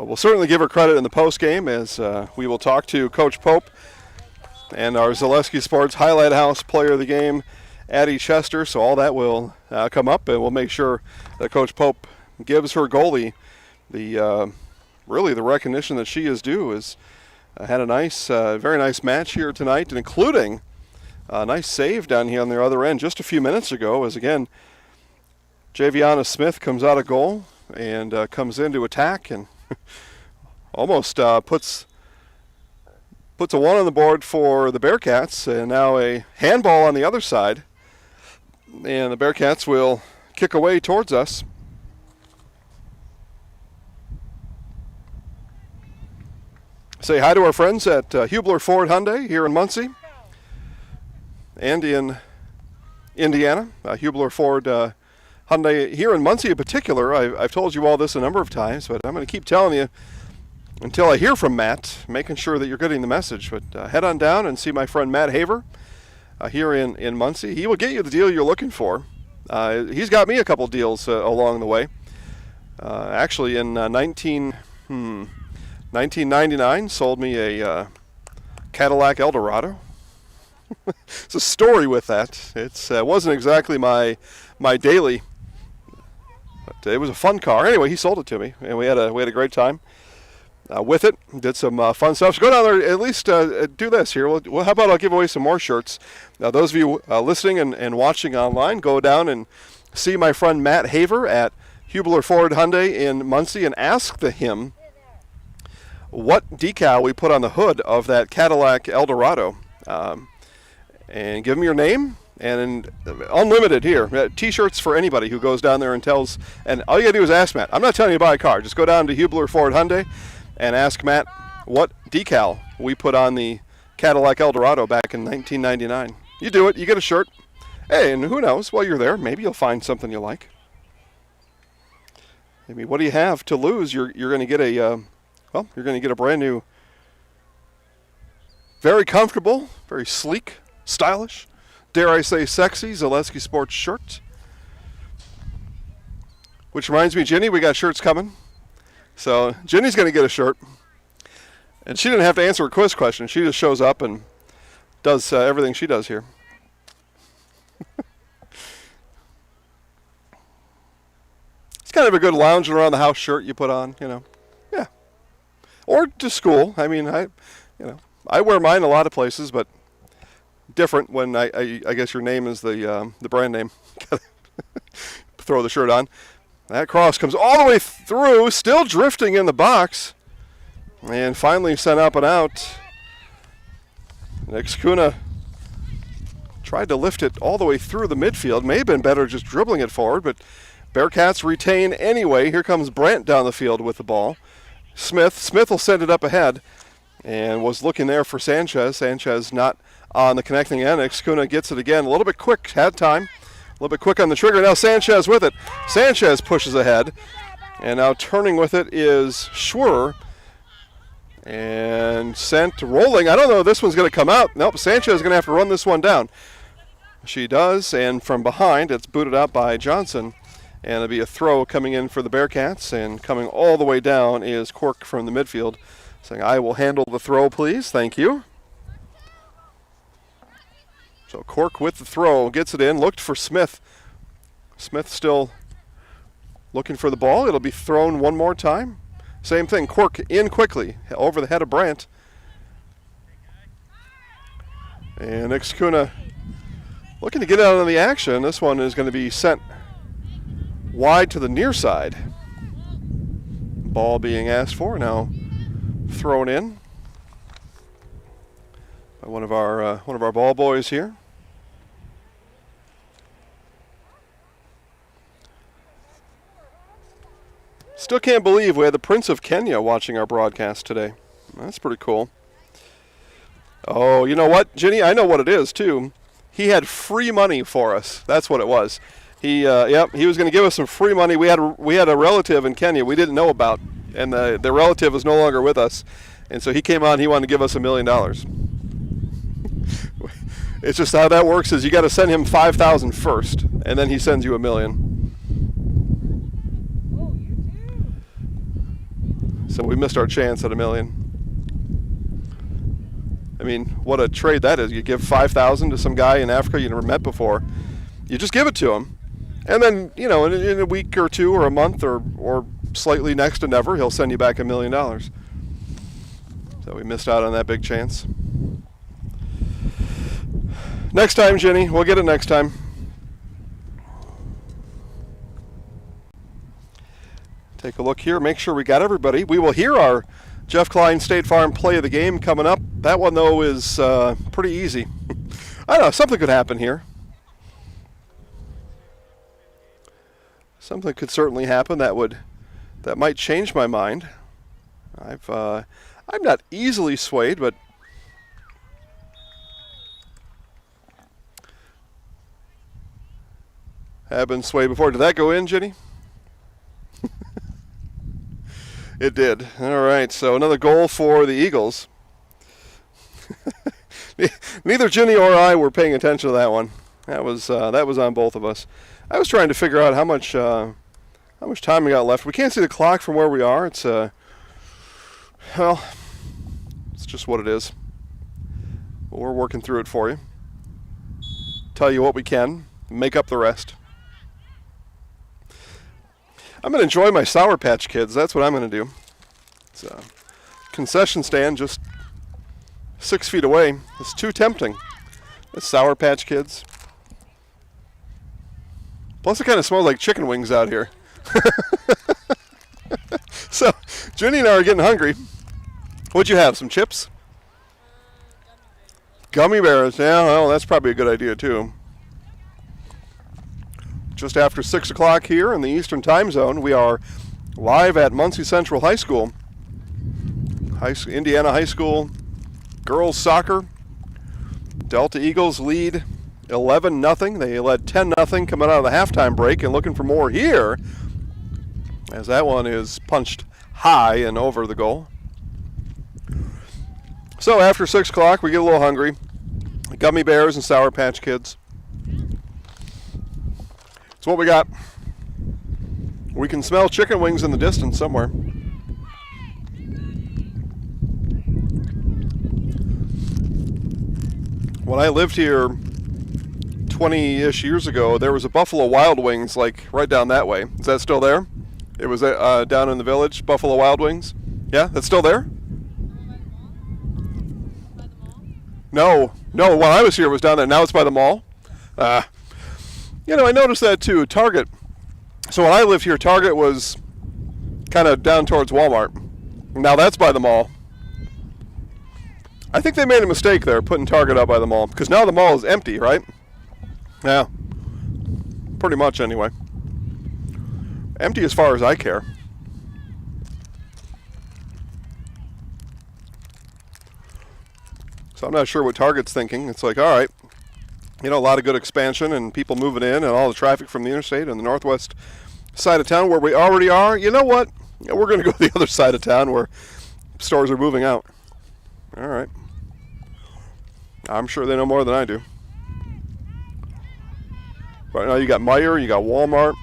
we'll certainly give her credit in the post game as we will talk to Coach Pope and our Zaleski Sports Highlight House player of the game, Addie Chester. So all that will come up, and we'll make sure that Coach Pope gives her goalie the really the recognition that she is due. Has had a nice, very nice match here tonight, and including a nice save down here on the other end just a few minutes ago, as again Javiana Smith comes out of goal and comes in to attack and almost puts a one on the board for the Bearcats, and now a handball on the other side, and the Bearcats will kick away towards us. Say hi to our friends at Hubler Ford Hyundai here in Muncie and in Indiana. Hubler Ford Hyundai here in Muncie in particular. I've told you all this a number of times, but I'm going to keep telling you until I hear from Matt, making sure that you're getting the message. But head on down and see my friend Matt Haver here in Muncie. He will get you the deal you're looking for. He's got me a couple deals along the way. Actually, in 1999, sold me a Cadillac Eldorado. It's a story with that. It wasn't exactly my daily, but it was a fun car. Anyway, he sold it to me, and we had a great time with it. Did some fun stuff. So go down there, at least do this here. Well, how about I'll give away some more shirts. Now, those of you listening and watching online, go down and see my friend Matt Haver at Hubler Ford Hyundai in Muncie and ask him what decal we put on the hood of that Cadillac Eldorado. And give him your name, and unlimited here. T-shirts for anybody who goes down there and tells, and all you got to do is ask Matt. I'm not telling you to buy a car. Just go down to Hubler Ford Hyundai and ask Matt what decal we put on the Cadillac Eldorado back in 1999. You do it, you get a shirt. Hey, and who knows, while you're there, maybe you'll find something you like. Maybe what do you have to lose? You're going to get you're going to get a brand new, very comfortable, very sleek, stylish, dare I say sexy, Zaleski Sports shirt. Which reminds me, Jenny, we got shirts coming. So Jenny's going to get a shirt. And she didn't have to answer a quiz question. She just shows up and does everything she does here. It's kind of a good lounging around the house shirt you put on, you know. Yeah. Or to school. I mean, I wear mine a lot of places, but different when I guess your name is the brand name. Throw the shirt on. That cross comes all the way through, still drifting in the box, and finally sent up and out. Kuna tried to lift it all the way through the midfield. May have been better just dribbling it forward, but Bearcats retain anyway. Here comes Brandt down the field with the ball. Smith will send it up ahead, and was looking there for Sanchez. Sanchez not on the connecting end. Kuna gets it again. A little bit quick, had time. A little bit quick on the trigger. Now Sanchez with it. Sanchez pushes ahead. And now turning with it is Schwer. And sent rolling. I don't know if this one's going to come out. Nope, Sanchez is going to have to run this one down. She does, and from behind it's booted out by Johnson. And it'll be a throw coming in for the Bearcats. And coming all the way down is Cork from the midfield, saying, I will handle the throw, please. Thank you. So Cork with the throw, gets it in, looked for Smith. Smith still looking for the ball. It'll be thrown one more time. Same thing. Quirk in quickly over the head of Brandt. And Nick Skuna looking to get out of the action. This one is going to be sent wide to the near side. Ball being asked for, now thrown in by one of our ball boys here. Still can't believe we had the Prince of Kenya watching our broadcast today. That's pretty cool. Oh, you know what, Ginny? I know what it is, too. He had free money for us. That's what it was. He was going to give us some free money. We had a relative in Kenya we didn't know about, and the relative is no longer with us. And so he came on, he wanted to give us $1 million. It's just how that works is you got to send him $5,000 first, and then he sends you $1 million. So we missed our chance at $1 million. I mean, what a trade that is. You give $5,000 to some guy in Africa you never met before. You just give it to him. And then, in a week or two or a month or slightly next to never, he'll send you back $1 million. So we missed out on that big chance. Next time, Ginny. We'll get it next time. Take a look here. Make sure we got everybody. We will hear our Jeff Klein State Farm play of the game coming up. That one, though, is pretty easy. I don't know. Something could happen here. Something could certainly happen that might change my mind. I'm not easily swayed, but have been swayed before. Did that go in, Ginny? It did. All right, so another goal for the Eagles. Neither Ginny or I were paying attention to that one. That was on both of us. I was trying to figure out how much time we got left. We can't see the clock from where we are. It's it's just what it is. But we're working through it for you. Tell you what we can. Make up the rest. I'm going to enjoy my Sour Patch Kids. That's what I'm going to do. It's a concession stand just 6 feet away. It's too tempting. The Sour Patch Kids. Plus it kind of smells like chicken wings out here. So, Ginny and I are getting hungry. What'd you have, some chips? Gummy bears. Yeah, well, that's probably a good idea, too. Just after 6 o'clock here in the Eastern Time Zone, we are live at Muncie Central High School. Indiana High School girls soccer. Delta Eagles lead 11-0. They led 10-0 coming out of the halftime break and looking for more here, as that one is punched high and over the goal. So after 6 o'clock, we get a little hungry. Gummy bears and Sour Patch Kids. It's what we got. We can smell chicken wings in the distance somewhere. When I lived here 20-ish years ago, there was a Buffalo Wild Wings like right down that way. Is that still there? It was down in the village, Buffalo Wild Wings. Yeah, that's still there? No, when I was here it was down there. Now it's by the mall. I noticed that too. Target. So when I lived here, Target was kind of down towards Walmart. Now that's by the mall. I think they made a mistake there, putting Target up by the mall, because now the mall is empty, right? Yeah. Pretty much, anyway. Empty as far as I care. So I'm not sure what Target's thinking. It's like, all right, a lot of good expansion and people moving in and all the traffic from the interstate and the northwest side of town where we already are. You know what? We're going to go to the other side of town where stores are moving out. All right. I'm sure they know more than I do. Right now you got Meijer, you got Walmart,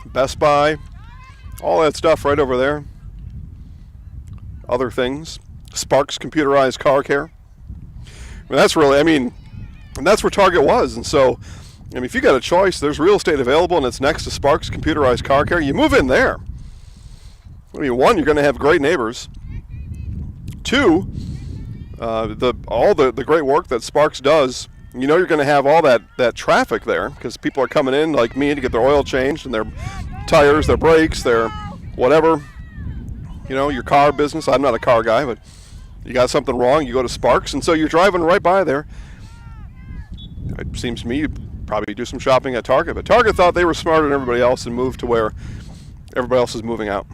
Best Buy, all that stuff right over there. Other things. Sparks Computerized Car Care. That's where Target was. And so I mean, if you got a choice, there's real estate available and it's next to Sparks Computerized Car Care. You move in there. I mean, one, you're going to have great neighbors. Two, all the great work that Sparks does, you know you're going to have all that traffic there because people are coming in like me to get their oil changed and their tires, their brakes, their whatever. You know, your car business. I'm not a car guy, but you got something wrong, you go to Sparks, and so you're driving right by there. It seems to me you probably do some shopping at Target, but Target thought they were smarter than everybody else and moved to where everybody else is moving out.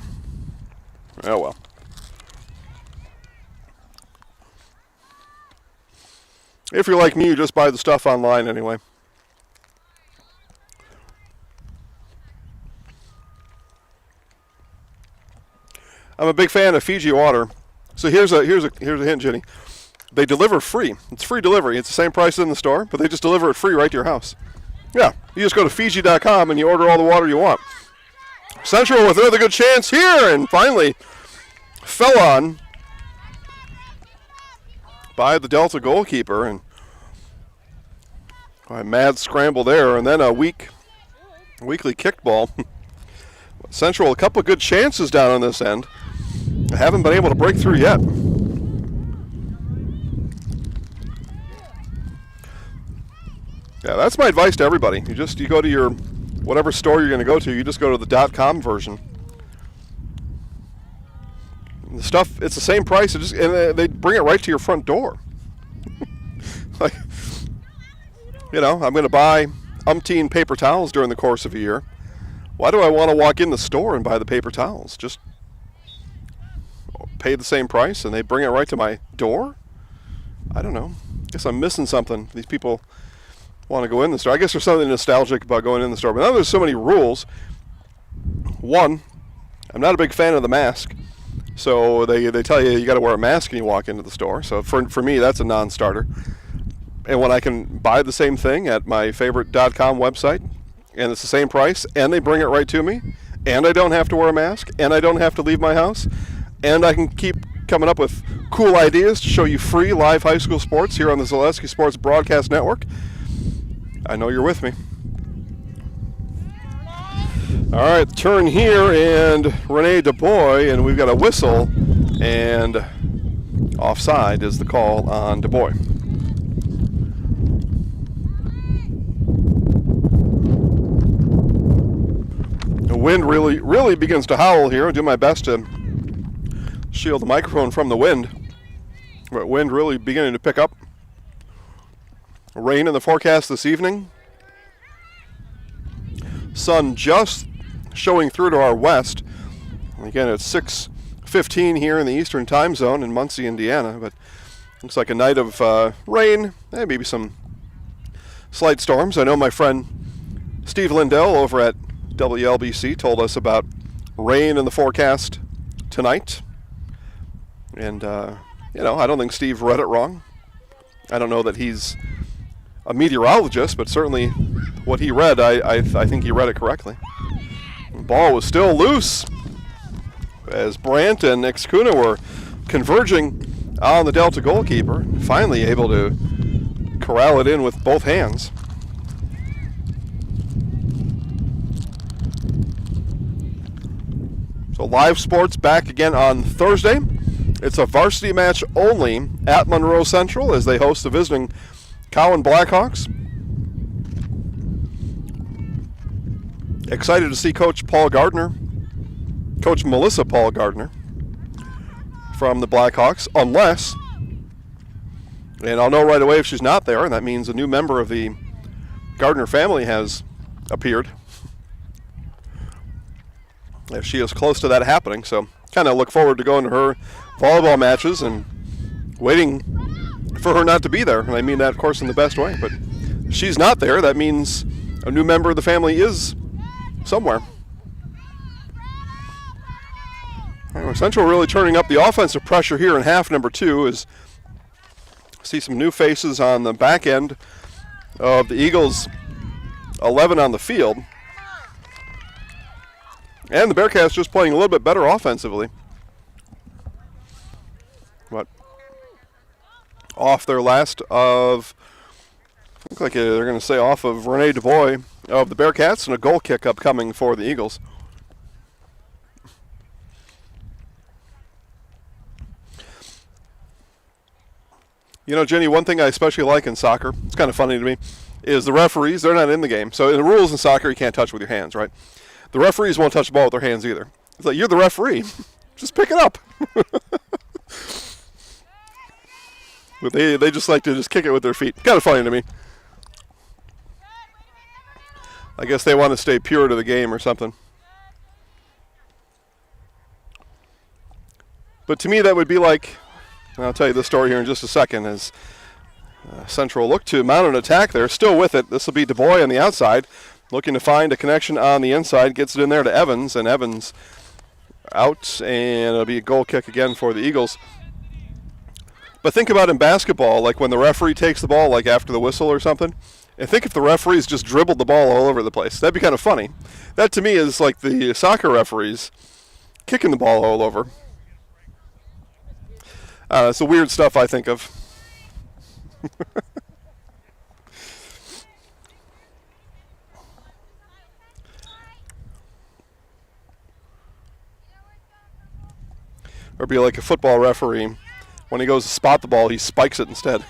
Oh well. If you're like me, you just buy the stuff online anyway. I'm a big fan of Fiji water. So here's a hint, Jenny. They deliver free. It's free delivery. It's the same price in the store, but they just deliver it free right to your house. Yeah, you just go to Fiji.com and you order all the water you want. Central with another good chance here, and finally fell on by the Delta goalkeeper, and a mad scramble there, and then a weakly kicked ball. Central, a couple of good chances down on this end. Haven't been able to break through yet. Yeah, that's my advice to everybody. You go to your whatever store you're going to go to. You just go to the .com version. The stuff, it's the same price. And they bring it right to your front door. Like, you know, I'm going to buy umpteen paper towels during the course of a year. Why do I want to walk in the store and buy the paper towels? Just pay the same price and they bring it right to my door? I don't know. I guess I'm missing something. These people want to go in the store. I guess there's something nostalgic about going in the store. But now there's so many rules. One, I'm not a big fan of the mask. So they tell you got to wear a mask when you walk into the store. So for me, that's a non-starter. And when I can buy the same thing at my favorite .com website, and it's the same price, and they bring it right to me, and I don't have to wear a mask, and I don't have to leave my house, and I can keep coming up with cool ideas to show you free live high school sports here on the Zaleski Sports Broadcast Network, I know you're with me. All right, turn here, and Rene DuBois, and we've got a whistle, and offside is the call on DuBois. The wind really begins to howl here. I'll do my best to shield the microphone from the wind. But wind really beginning to pick up. Rain in the forecast this evening. Sun just showing through to our west. Again, it's 6:15 here in the Eastern Time Zone in Muncie, Indiana. But looks like a night of rain, maybe some slight storms. I know my friend Steve Lindell over at WLBC told us about rain in the forecast tonight. And, you know, I don't think Steve read it wrong. I don't know that he's a meteorologist, but certainly what he read, I think he read it correctly. The ball was still loose as Brandt and Excuna were converging on the Delta goalkeeper, finally able to corral it in with both hands. So live sports back again on Thursday. It's a varsity match only at Monroe Central as they host the visiting Cowan Blackhawks. Excited to see Coach Melissa Paul Gardner from the Blackhawks, unless, and I'll know right away if she's not there, and that means a new member of the Gardner family has appeared. If she is close to that happening, so kind of look forward to going to her volleyball matches and waiting for her not to be there. And I mean that, of course, in the best way. But if she's not there, that means a new member of the family is somewhere. Anyway, Central really turning up the offensive pressure here in half number 2 as see some new faces on the back end of the Eagles' 11 on the field. And the Bearcats just playing a little bit better offensively. But off their last of Look like they're going to say off of Rene DuBois of the Bearcats, and a goal kick upcoming for the Eagles. You know, Jenny, one thing I especially like in soccer, it's kind of funny to me, is the referees, they're not in the game. So in the rules in soccer, you can't touch with your hands, right? The referees won't touch the ball with their hands either. It's like, you're the referee. Just pick it up. But they just like to just kick it with their feet. Kind of funny to me. I guess they want to stay pure to the game or something. But to me, that would be like, and I'll tell you this story here in just a second, as Central look to mount an attack there, still with it. This will be DuBois on the outside, looking to find a connection on the inside, gets it in there to Evans, and Evans out, and it'll be a goal kick again for the Eagles. But think about in basketball, like when the referee takes the ball, like after the whistle or something, and think if the referees just dribbled the ball all over the place. That'd be kind of funny. That to me is like the soccer referees kicking the ball all over. It's the weird stuff I think of. Or be like a football referee. When he goes to spot the ball, he spikes it instead.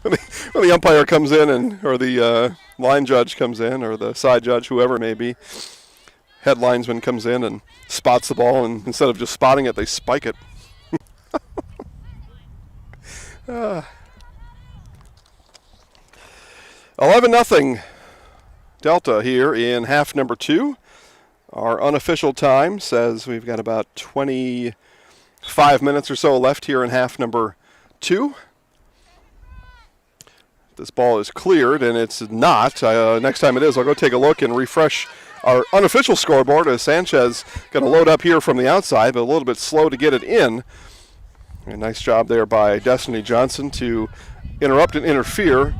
when the umpire comes in, or the line judge comes in, or the side judge, whoever it may be, head linesman comes in and spots the ball, and instead of just spotting it, they spike it. 11-0 Delta here in half number 2. Our unofficial time says we've got about 25 minutes or so left here in half number 2. This ball is cleared, and it's not. Next time it is, I'll go take a look and refresh our unofficial scoreboard as Sanchez going to load up here from the outside, but a little bit slow to get it in. A nice job there by Destiny Johnson to interrupt and interfere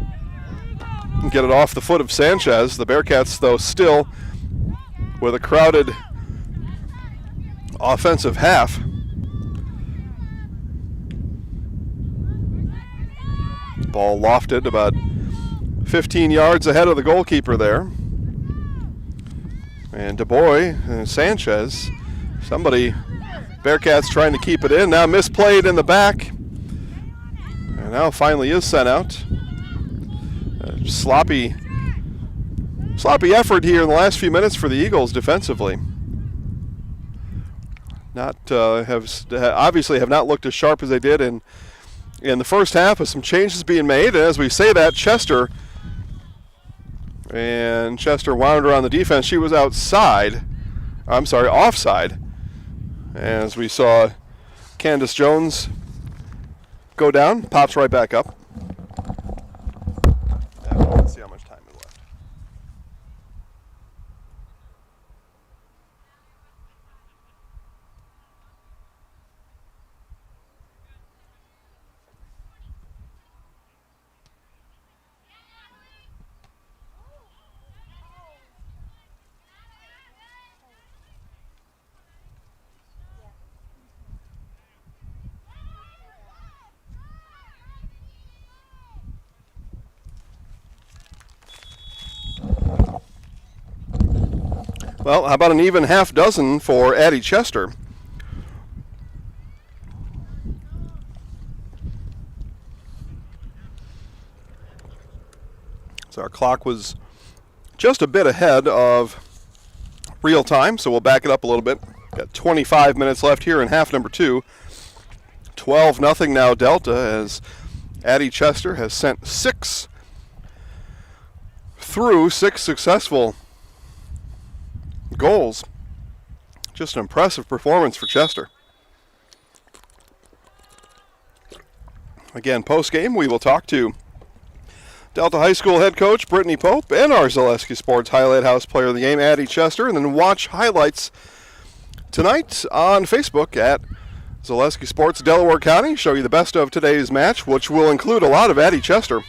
and get it off the foot of Sanchez. The Bearcats, though, still with a crowded offensive half. Ball lofted about 15 yards ahead of the goalkeeper there. And DuBois and Sanchez, somebody, Bearcats trying to keep it in. Now misplayed in the back. And now finally is sent out. Sloppy effort here in the last few minutes for the Eagles defensively. Obviously have not looked as sharp as they did in the first half, with some changes being made. And as we say that, Chester wound around the defense. She was offside. As we saw Candace Jones go down, pops right back up. Let's see how much time is left. Well, how about an even half dozen for Addie Chester? So our clock was just a bit ahead of real time, so we'll back it up a little bit. Got 25 minutes left here in half number 2. 12-0 now Delta, as Addie Chester has sent 6 successful goals. Just an impressive performance for Chester. Again, post-game, we will talk to Delta High School head coach Brittany Pope and our Zaleski Sports Highlight House player of the game, Addie Chester, and then watch highlights tonight on Facebook at Zaleski Sports Delaware County. Show you the best of today's match, which will include a lot of Addie Chester.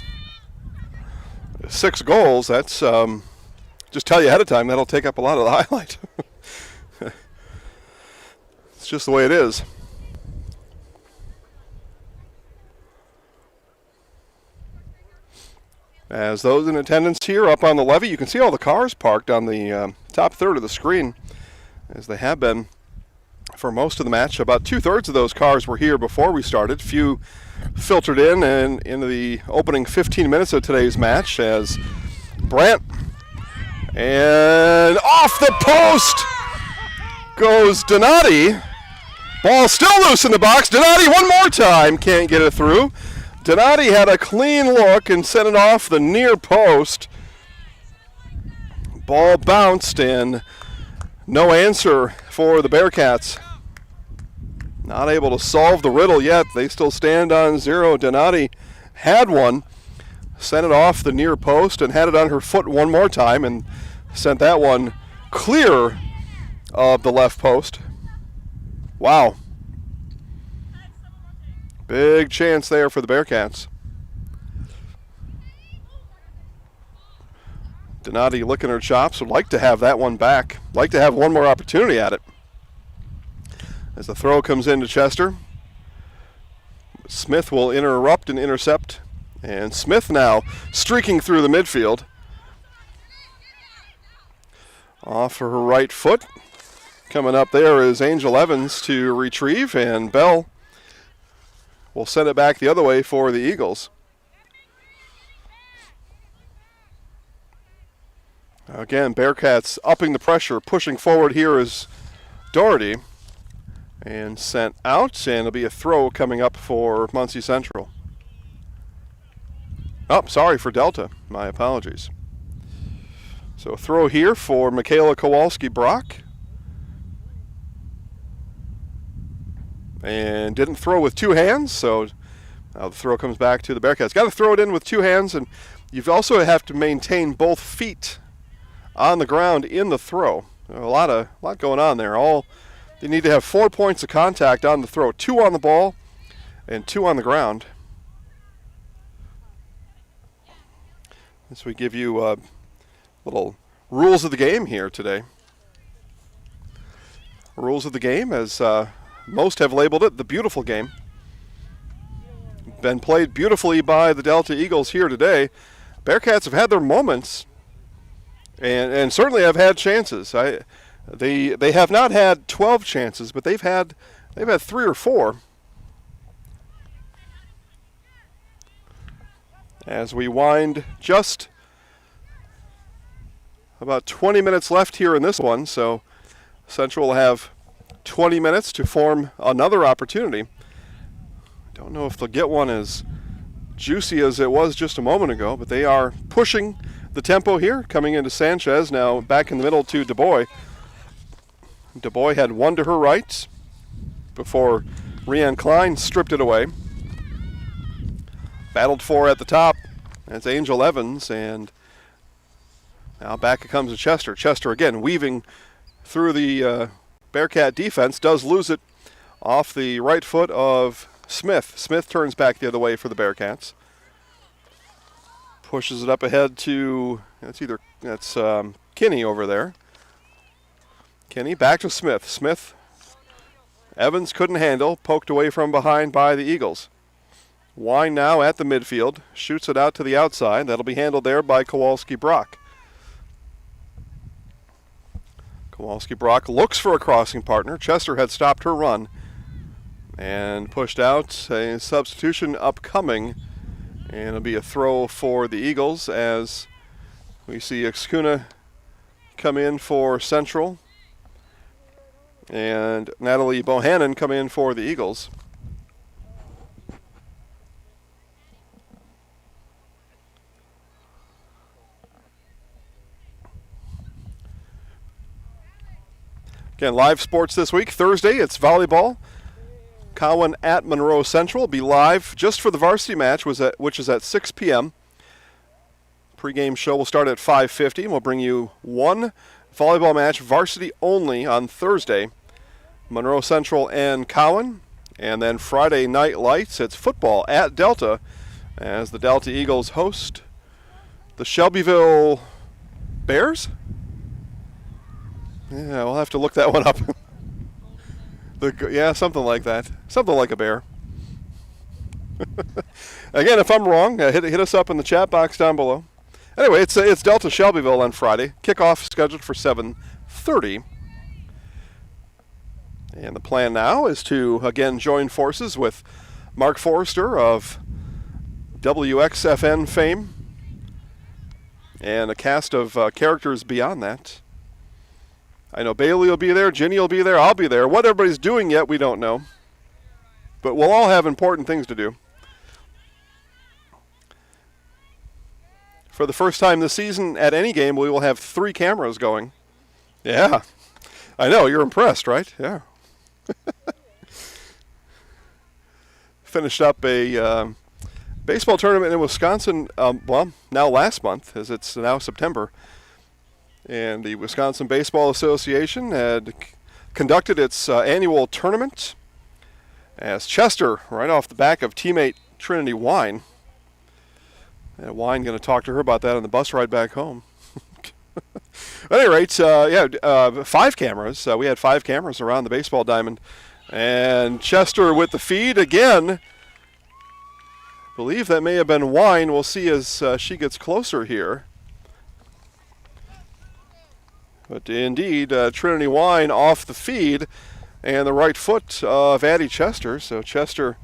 6 goals, that's just tell you ahead of time, that'll take up a lot of the highlight. It's just the way it is. As those in attendance here up on the levee, you can see all the cars parked on the top third of the screen, as they have been for most of the match. About 2/3 of those cars were here before we started. Few filtered in and into the opening 15 minutes of today's match, as Brandt, and off the post goes Donati. Ball still loose in the box. Donati one more time, can't get it through. Donati had a clean look and sent it off the near post. Ball bounced and no answer for the Bearcats. Not able to solve the riddle yet. They still stand on 0. Donati had one, sent it off the near post and had it on her foot one more time and sent that one clear of the left post. Wow. Big chance there for the Bearcats. Donati licking her chops, would like to have that one back. Like to have one more opportunity at it. As the throw comes into Chester, Smith will interrupt and intercept. And Smith now streaking through the midfield. Off her right foot. Coming up there is Angel Evans to retrieve, and Bell will send it back the other way for the Eagles. Again, Bearcats upping the pressure, pushing forward here is Doherty. And sent out, and it'll be a throw coming up for Muncie Central. Oh, sorry for Delta. My apologies. So a throw here for Michaela Kowalski-Brock. And didn't throw with two hands, so now the throw comes back to the Bearcats. Got to throw it in with two hands, and you also have to maintain both feet on the ground in the throw. A lot going on there. They need to have 4 points of contact on the throw, 2 on the ball and 2 on the ground. As we give you little rules of the game here today. Rules of the game, as most have labeled it, the beautiful game. Been played beautifully by the Delta Eagles here today. Bearcats have had their moments and certainly have had chances. They have not had 12 chances, but they've had 3 or 4. As we wind just about 20 minutes left here in this one, so Central will have 20 minutes to form another opportunity. Don't know if they'll get one as juicy as it was just a moment ago, but they are pushing the tempo here, coming into Sanchez, now back in the middle to DuBois. DuBois had one to her right before Rianne Klein stripped it away. Battled for at the top. That's Angel Evans, and now back it comes to Chester. Chester again weaving through the Bearcat defense, does lose it off the right foot of Smith. Smith turns back the other way for the Bearcats. Pushes it up ahead to, that's Kinney over there. Kinney back to Smith. Smith, Evans couldn't handle, poked away from behind by the Eagles. Wine now at the midfield, shoots it out to the outside. That'll be handled there by Kowalski-Brock. Kowalski-Brock looks for a crossing partner. Chester had stopped her run and pushed out. A substitution upcoming, and it'll be a throw for the Eagles as we see Excuna come in for Central and Natalie Bohannon come in for the Eagles. Again, live sports this week. Thursday, it's volleyball. Cowan at Monroe Central will be live just for the varsity match, which is at 6 p.m. Pre-game show will start at 5:50, and we'll bring you one volleyball match, varsity only, on Thursday. Monroe Central and Cowan. And then Friday night lights, it's football at Delta as the Delta Eagles host the Shelbyville Bears. Yeah, we'll have to look that one up. Yeah, something like that. Something like a bear. Again, if I'm wrong, hit us up in the chat box down below. Anyway, it's Delta Shelbyville on Friday. Kickoff scheduled for 7:30. And the plan now is to, again, join forces with Mark Forrester of WXFN fame and a cast of characters beyond that. I know Bailey will be there, Ginny will be there, I'll be there. What everybody's doing yet, we don't know. But we'll all have important things to do. For the first time this season at any game, we will have 3 cameras going. Yeah. I know, you're impressed, right? Yeah. Finished up a baseball tournament in Wisconsin, now last month, as it's now September. And the Wisconsin Baseball Association had conducted its annual tournament as Chester, right off the back of teammate Trinity Wine. And Wine going to talk to her about that on the bus ride back home. At any rate, 5 cameras. We had 5 cameras around the baseball diamond. And Chester with the feed again. Believe that may have been Wine. We'll see as she gets closer here. But indeed, Trinity Wine off the feed and the right foot of Addie Chester. So Chester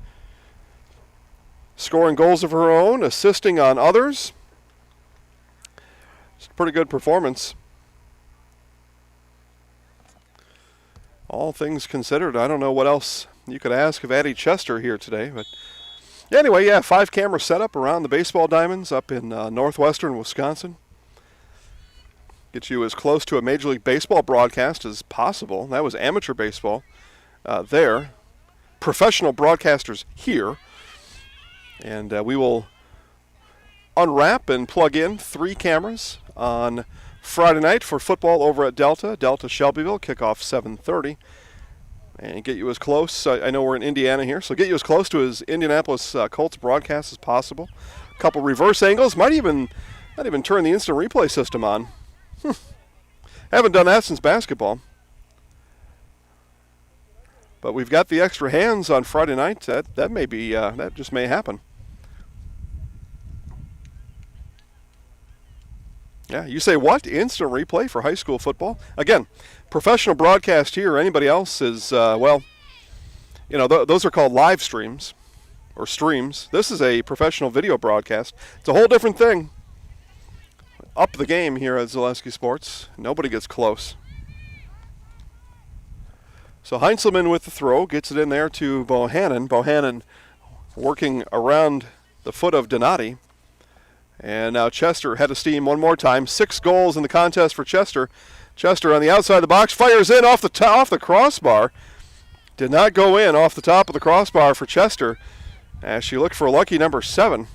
scoring goals of her own, assisting on others. It's a pretty good performance. All things considered, I don't know what else you could ask of Addie Chester here today. But anyway, 5 camera setup around the baseball diamonds up in northwestern Wisconsin. Get you as close to a Major League Baseball broadcast as possible. That was amateur baseball there. Professional broadcasters here. And we will unwrap and plug in 3 cameras on Friday night for football over at Delta Shelbyville, kickoff 7:30. And get you as close, I know we're in Indiana here, so get you as close to his Indianapolis Colts broadcast as possible. A couple reverse angles, might even turn the instant replay system on. Haven't done that since basketball. But we've got the extra hands on Friday night. That may be that just may happen. Yeah, you say what? Instant replay for high school football? Again, professional broadcast here. Anybody else is those are called live streams or streams. This is a professional video broadcast. It's a whole different thing. Up the game here at Zaleski Sports. Nobody gets close. So Heinzelman with the throw, gets it in there to Bohannon. Bohannon working around the foot of Donati. And now Chester head of steam one more time. 6 goals in the contest for Chester. Chester on the outside of the box, fires in off the crossbar. Did not go in off the top of the crossbar for Chester as she looked for lucky number 7.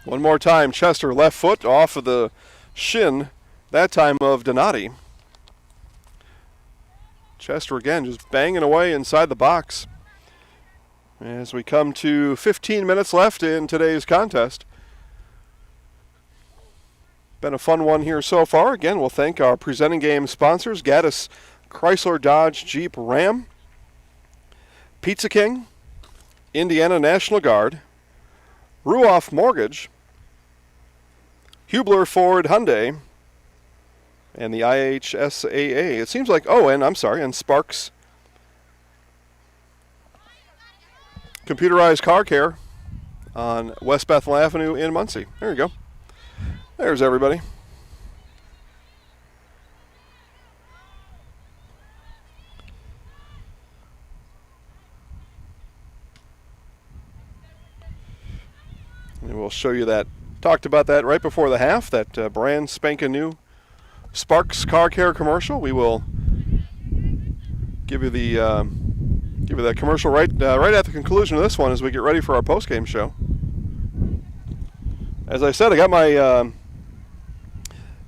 One more time, Chester left foot off of the shin, that time of Donati. Chester again just banging away inside the box. As we come to 15 minutes left in today's contest. Been a fun one here so far. Again, we'll thank our presenting game sponsors, Gaddis Chrysler Dodge Jeep Ram, Pizza King, Indiana National Guard, Ruoff Mortgage, Hubler Ford Hyundai, and the IHSAA. It seems like, and Sparks Computerized Car Care on West Bethel Avenue in Muncie. There you go. There's everybody. And we'll show you that. Talked about that right before the half, that brand spanking new Sparks Car Care commercial. We will give you that commercial right at the conclusion of this one as we get ready for our postgame show. As I said, I got my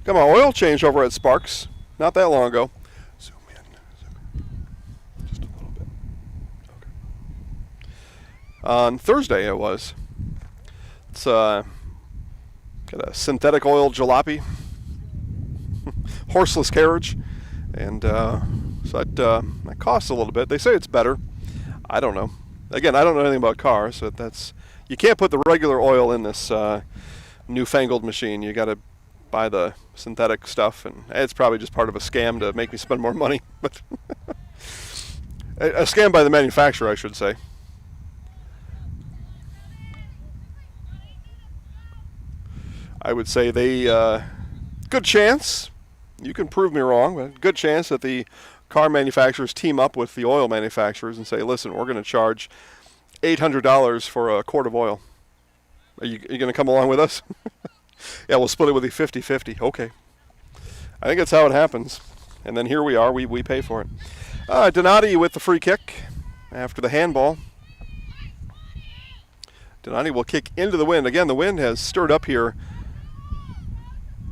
oil change over at Sparks not that long ago. Zoom in just a little bit. Okay. On Thursday it was. It's got a synthetic oil jalopy, horseless carriage, And so that costs a little bit. They say it's better. I don't know. Again, I don't know anything about cars, so you can't put the regular oil in this newfangled machine. You got to buy the synthetic stuff, and it's probably just part of a scam to make me spend more money. But a scam by the manufacturer, I should say. I would say good chance, you can prove me wrong, but good chance that the car manufacturers team up with the oil manufacturers and say, listen, we're going to charge $800 for a quart of oil. Are you going to come along with us? Yeah, we'll split it with you 50-50. Okay. I think that's how it happens. And then here we are. We pay for it. Donati with the free kick after the handball. Donati will kick into the wind. Again, the wind has stirred up here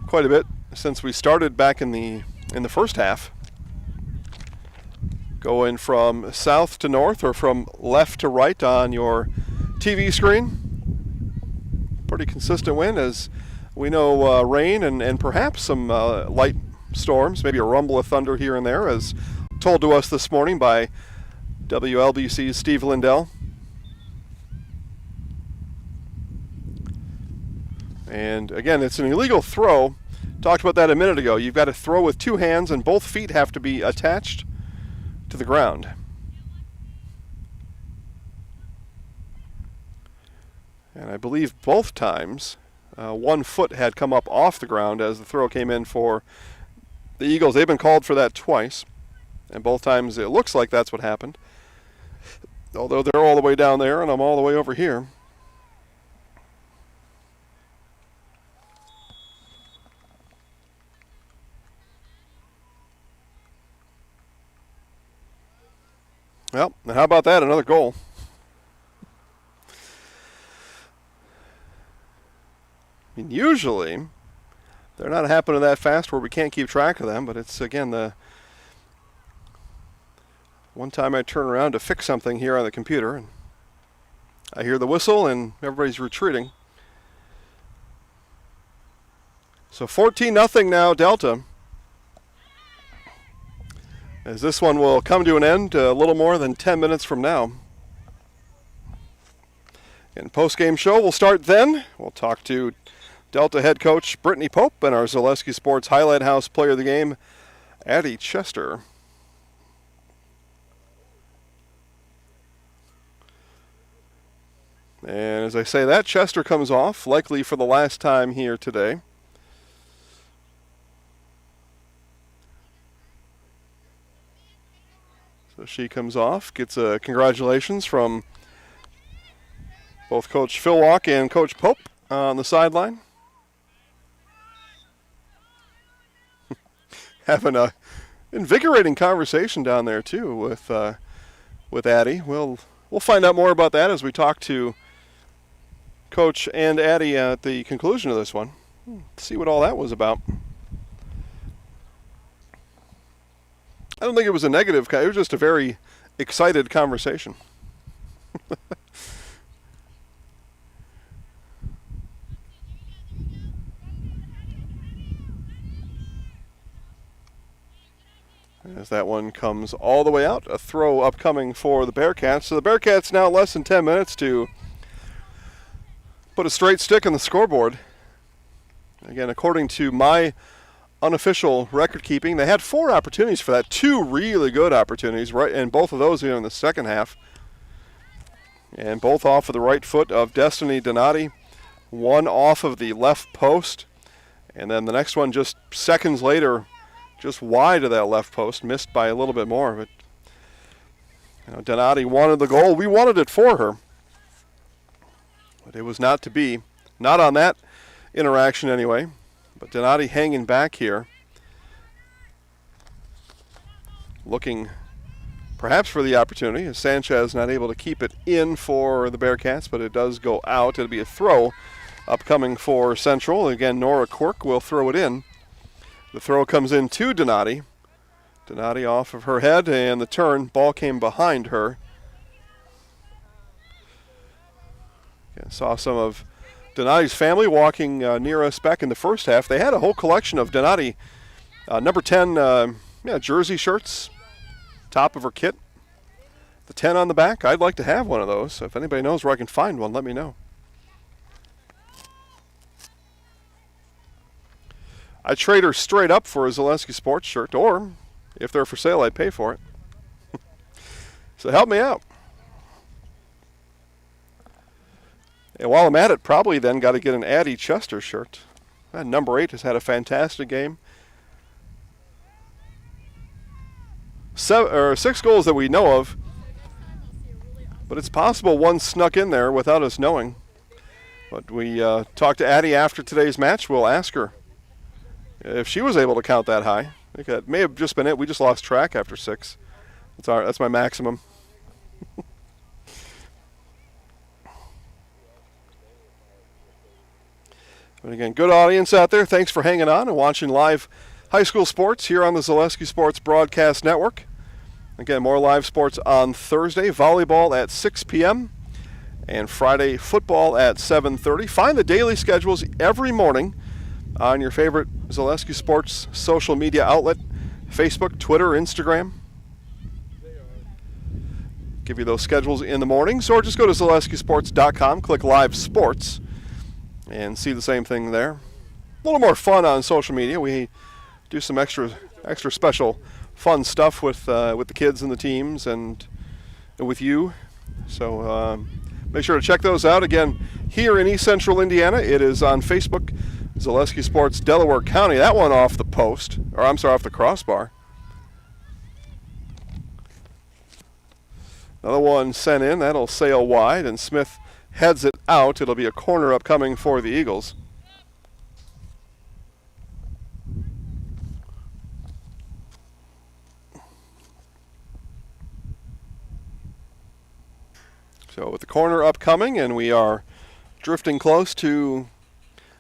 quite a bit since we started back in the first half. Going from south to north or from left to right on your TV screen. Pretty consistent wind, as we know, rain and perhaps some light storms, maybe a rumble of thunder here and there, as told to us this morning by WLBC's Steve Lindell. And again, it's an illegal throw. Talked about that a minute ago. You've got to throw with two hands and both feet have to be attached to the ground. And I believe both times one foot had come up off the ground as the throw came in for the Eagles. They've been called for that twice, and both times it looks like that's what happened. Although they're all the way down there and I'm all the way over here. Well, and how about that? Another goal. I mean, usually they're not happening that fast where we can't keep track of them, but it's, again, the one time I turn around to fix something here on the computer, and I hear the whistle, and everybody's retreating. So 14-0 now, Delta. As this one will come to an end a little more than 10 minutes from now. And post-game show will start then. We'll talk to Delta head coach Brittany Pope and our Zaleski Sports Highlight House player of the game, Addie Chester. And as I say that, Chester comes off, likely for the last time here today. So she comes off, gets a congratulations from both Coach Philwalk and Coach Pope on the sideline. Having a invigorating conversation down there too with Addie. We'll find out more about that as we talk to Coach and Addie at the conclusion of this one. See what all that was about. I don't think it was a negative. It was just a very excited conversation. As that one comes all the way out, a throw upcoming for the Bearcats. So the Bearcats now less than 10 minutes to put a straight stick on the scoreboard. Again, according to my unofficial record keeping, they had 4 opportunities for that. 2 really good opportunities, right, and both of those here in the second half. And both off of the right foot of Destiny Donati. One off of the left post. And then the next one just seconds later, just wide of that left post, missed by a little bit more. But Donati wanted the goal. We wanted it for her. But it was not to be. Not on that interaction anyway. But Donati hanging back here. Looking perhaps for the opportunity. As Sanchez not able to keep it in for the Bearcats, but it does go out. It'll be a throw upcoming for Central. Again, Nora Quirk will throw it in. The throw comes in to Donati. Donati off of her head, and the turn. Ball came behind her. Again, saw some of Donati's family walking near us back in the first half. They had a whole collection of Donati. Number 10 Yeah, jersey shirts, top of her kit. The 10 on the back. I'd like to have one of those. So if anybody knows where I can find one, let me know. I'd trade her straight up for a Zaleski Sports shirt, or if they're for sale, I'd pay for it. So help me out. And while I'm at it, probably then got to get an Addie Chester shirt. Number 8 has had a fantastic game. 6 goals that we know of, but it's possible one snuck in there without us knowing. But we talked to Addie after today's match. We'll ask her if she was able to count that high. I think that may have just been it. We just lost track after 6. That's my maximum. But again, good audience out there. Thanks for hanging on and watching live high school sports here on the Zaleski Sports Broadcast Network. Again, more live sports on Thursday. Volleyball at 6 p.m. and Friday football at 7:30. Find the daily schedules every morning on your favorite Zaleski Sports social media outlet, Facebook, Twitter, Instagram. Give you those schedules in the mornings, or just go to ZaleskiSports.com, click Live Sports, and see the same thing there. A little more fun on social media. We do some extra special fun stuff with the kids and the teams and with you. So make sure to check those out. Again, here in East Central Indiana, it is on Facebook, Zaleski Sports Delaware County. That one off the post, or I'm sorry, off the crossbar. Another one sent in. That'll sail wide, and Smith heads it out. It'll be a corner upcoming for the Eagles. So with the corner upcoming, and we are drifting close to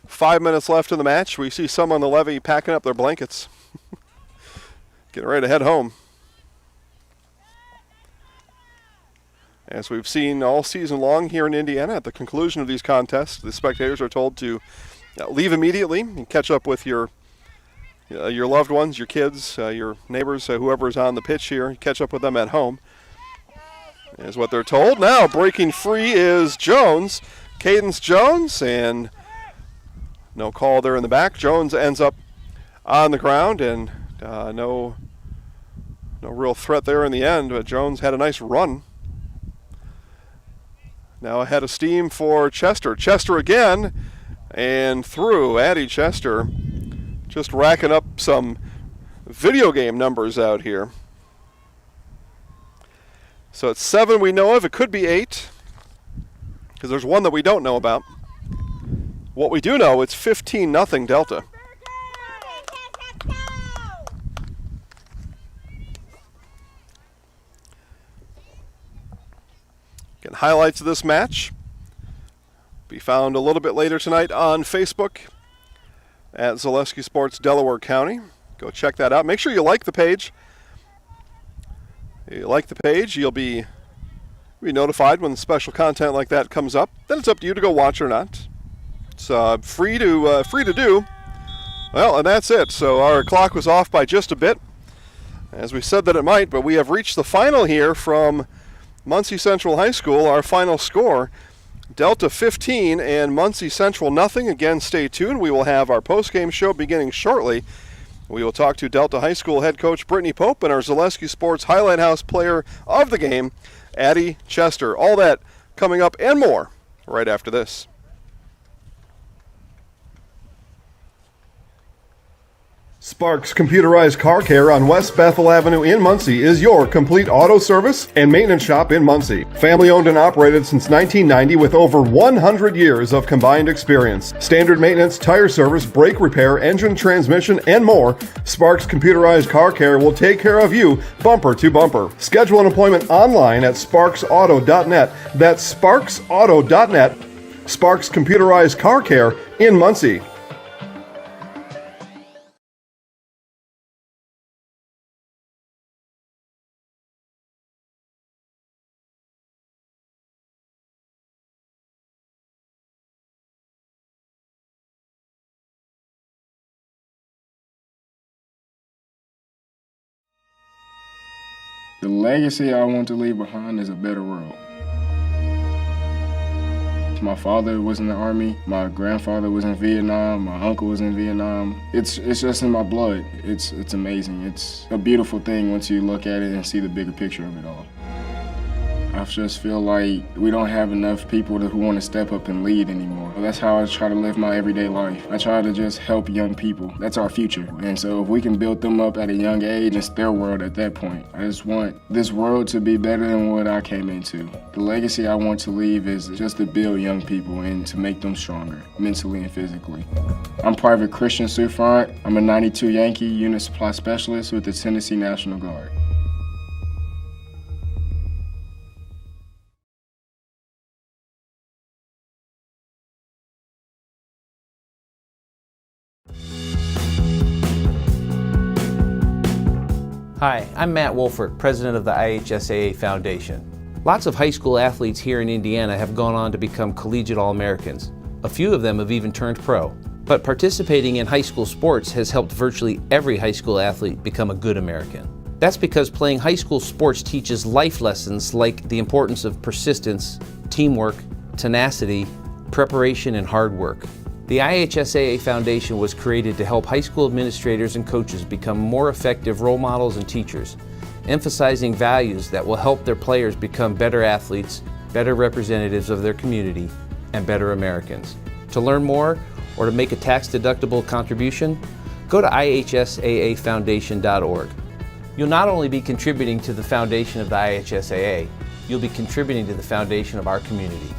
5 minutes left in the match, we see some on the levee packing up their blankets. Getting ready to head home. As we've seen all season long here in Indiana, at the conclusion of these contests, the spectators are told to leave immediately and catch up with your loved ones, your kids, your neighbors, whoever is on the pitch here. Catch up with them at home, is what they're told. Now breaking free is Jones, Cadence Jones, and no call there in the back. Jones ends up on the ground, and no real threat there in the end, but Jones had a nice run. Now ahead of steam for Chester. Chester again, and through. Addie Chester just racking up some video game numbers out here. So it's 7 we know of. It could be 8, because there's one that we don't know about. What we do know, it's 15-0 Delta. Again, highlights of this match be found a little bit later tonight on Facebook at Zaleski Sports Delaware County. Go check that out. Make sure you like the page. If you like the page, you'll be notified when special content like that comes up. Then it's up to you to go watch or not. It's free to do. Well, and that's it. So our clock was off by just a bit, as we said that it might, but we have reached the final here from Muncie Central High School. Our final score, Delta 15 and Muncie Central nothing. Again, stay tuned. We will have our post-game show beginning shortly. We will talk to Delta High School head coach Brittany Pope and our Zaleski Sports Highlight House player of the game, Addie Chester. All that coming up and more right after this. Sparks Computerized Car Care on West Bethel Avenue in Muncie is your complete auto service and maintenance shop in Muncie. Family owned and operated since 1990 with over 100 years of combined experience. Standard maintenance, tire service, brake repair, engine, transmission, and more. Sparks Computerized Car Care will take care of you bumper to bumper. Schedule an appointment online at sparksauto.net. That's sparksauto.net. Sparks Computerized Car Care in Muncie. The legacy I want to leave behind is a better world. My father was in the Army, my grandfather was in Vietnam, my uncle was in Vietnam. It's just in my blood. It's amazing. It's a beautiful thing once you look at it and see the bigger picture of it all. I just feel like we don't have enough people who want to step up and lead anymore. That's how I try to live my everyday life. I try to just help young people. That's our future. And so if we can build them up at a young age, it's their world at that point. I just want this world to be better than what I came into. The legacy I want to leave is just to build young people and to make them stronger, mentally and physically. I'm Private Christian Sufront. I'm a 92 Yankee Unit Supply Specialist with the Tennessee National Guard. Hi, I'm Matt Wolfert, president of the IHSAA Foundation. Lots of high school athletes here in Indiana have gone on to become collegiate All-Americans. A few of them have even turned pro. But participating in high school sports has helped virtually every high school athlete become a good American. That's because playing high school sports teaches life lessons like the importance of persistence, teamwork, tenacity, preparation, and hard work. The IHSAA Foundation was created to help high school administrators and coaches become more effective role models and teachers, emphasizing values that will help their players become better athletes, better representatives of their community, and better Americans. To learn more or to make a tax-deductible contribution, go to ihsaafoundation.org. You'll not only be contributing to the foundation of the IHSAA, you'll be contributing to the foundation of our community.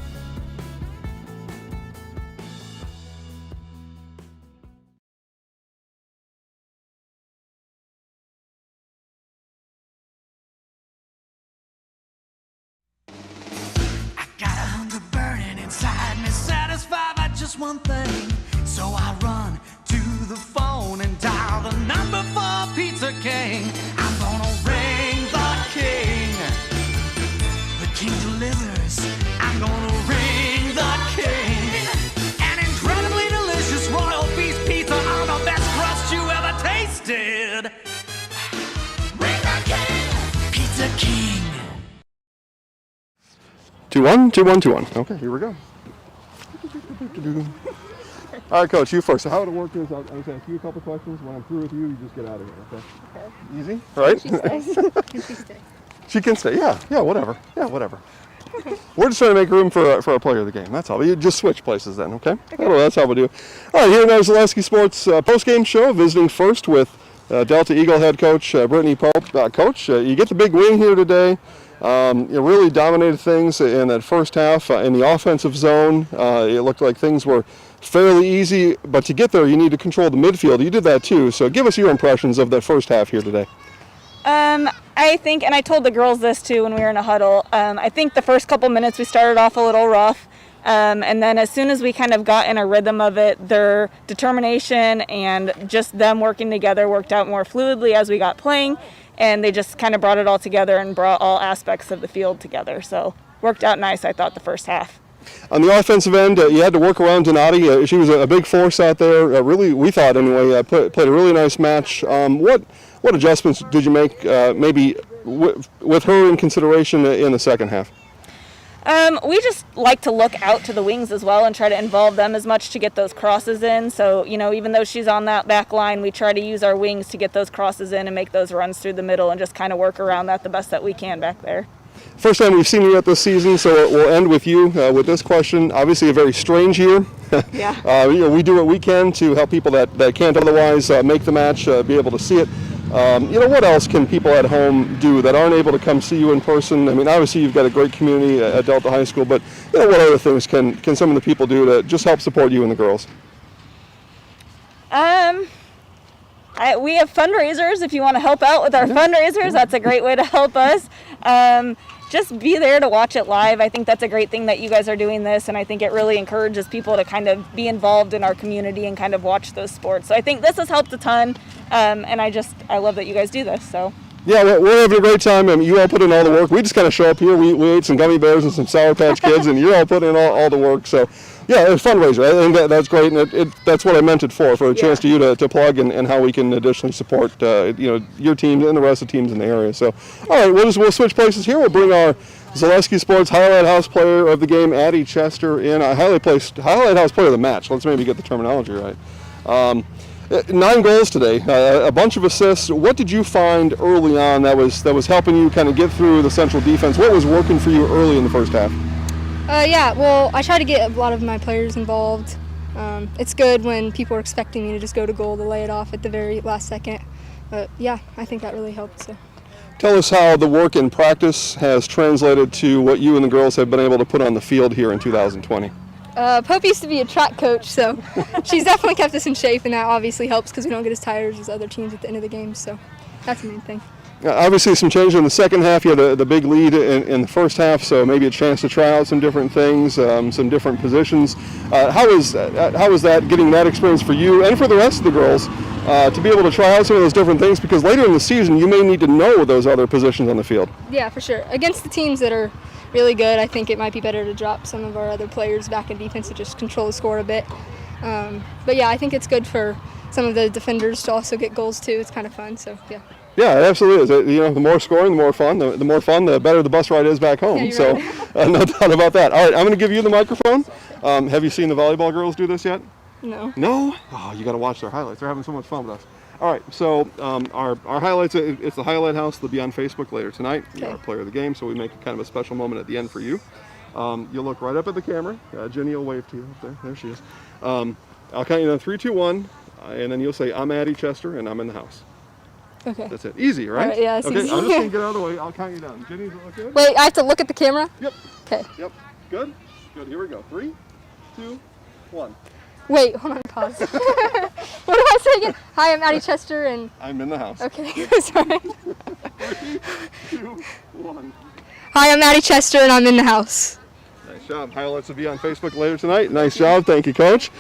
One thing, so I run to the phone and dial the number for Pizza King. I'm gonna ring the king. The king delivers. I'm gonna ring the king. An incredibly delicious royal beef pizza on the best crust you ever tasted. Ring the king. Pizza King. 2-1, 2-1, 2-1. Okay, here we go. All right, Coach, you first. So how it'll work is I'll just ask you a couple questions. When I'm through with you, you just get out of here, okay? Okay. Easy, right? Can she stay? Can she stay? She can stay, yeah, whatever. Yeah, whatever. We're just trying to make room for a player of the game. That's all. You just switch places then, okay? That's how we do it. All right, here in our Zaleski Sports post-game show, visiting first with Delta Eagle head coach Brittany Pope. Coach, you get the big win here today. You really dominated things in that first half in the offensive zone. It looked like things were fairly easy, but to get there you need to control the midfield. You did that too, so give us your impressions of that first half here today. I think, and I told the girls this too when we were in a huddle, I think the first couple minutes we started off a little rough, and then as soon as we kind of got in a rhythm of it, their determination and just them working together worked out more fluidly as we got playing. And they just kind of brought it all together and brought all aspects of the field together. So worked out nice, I thought, the first half. On the offensive end, you had to work around Donati. She was a big force out there. Really, we thought anyway, played a really nice match. What adjustments did you make maybe with her in consideration in the second half? We just like to look out to the wings as well and try to involve them as much to get those crosses in. So, even though she's on that back line, we try to use our wings to get those crosses in and make those runs through the middle and just kind of work around that the best that we can back there. First time we've seen you at this season, so we'll end with you with this question. Obviously a very strange year. Yeah. We do what we can to help people that can't otherwise make the match, be able to see it. What else can people at home do that aren't able to come see you in person? I mean, obviously you've got a great community at Delta High School, but what other things can some of the people do to just help support you and the girls? We have fundraisers. If you want to help out with our fundraisers, that's a great way to help us. Just be there to watch it live. I think that's a great thing that you guys are doing this, and I think it really encourages people to kind of be involved in our community and kind of watch those sports. So I think this has helped a ton, and I love that you guys do this. So. Yeah, we're having a great time. I mean, you all put in all the work. We just kind of show up here. We ate some gummy bears and some Sour Patch Kids, and you're all putting in all the work. So Yeah, it's a fundraiser. I think that's great, and that's what I meant it for a chance to you to plug and how we can additionally support your teams and the rest of the teams in the area. So, all right, we'll switch places here. We'll bring our Zaleski Sports Highlight House Player of the Game, Addie Chester, in Highlight House Player of the Match. Let's maybe get the terminology right. 9 goals today, a bunch of assists. What did you find early on that was helping you kind of get through the Central defense? What was working for you early in the first half? Well, I try to get a lot of my players involved. It's good when people are expecting me to just go to goal to lay it off at the very last second. But yeah, I think that really helped. So. Tell us how the work in practice has translated to what you and the girls have been able to put on the field here in 2020. Pope used to be a track coach, so she's definitely kept us in shape, and that obviously helps because we don't get as tired as other teams at the end of the game. So that's the main thing. Obviously some change in the second half. You had the big lead in the first half, so maybe a chance to try out some different things, some different positions. How was that, getting that experience for you and for the rest of the girls to be able to try out some of those different things? Because later in the season you may need to know those other positions on the field. Yeah, for sure. Against the teams that are really good, I think it might be better to drop some of our other players back in defense to just control the score a bit. But yeah, I think it's good for some of the defenders to also get goals too. It's kind of fun, so yeah. Yeah, it absolutely is. The more scoring, the more fun. The more fun, the better the bus ride is back home. Yeah, so right. No doubt about that. All right, I'm going to give you the microphone. Have you seen the volleyball girls do this yet? No. No? Oh, you got to watch their highlights. They're having so much fun with us. All right, so our highlights, it's the Highlight House. They'll be on Facebook later tonight. Okay. You're our player of the game, so we make kind of a special moment at the end for you. You'll look right up at the camera. Jenny will wave to you up there. There she is. I'll count you down 3, 2, 1, and then you'll say, I'm Addie Chester, and I'm in the house. Okay. That's it. Easy, right? All right, yeah, it's okay, easy. I'm just going to get out of the way. I'll count you down. Jenny, does it look good? Wait, I have to look at the camera? Yep. Okay. Yep. Good? Good. Here we go. 3, 2, 1. Wait, hold on, pause. What do I say again? Hi, I'm Addie Chester, and... I'm in the house. Okay, sorry. 3, 2, 1. Hi, I'm Addie Chester, and I'm in the house. Nice job. Highlights will be on Facebook later tonight. Nice job. Thank you, Coach.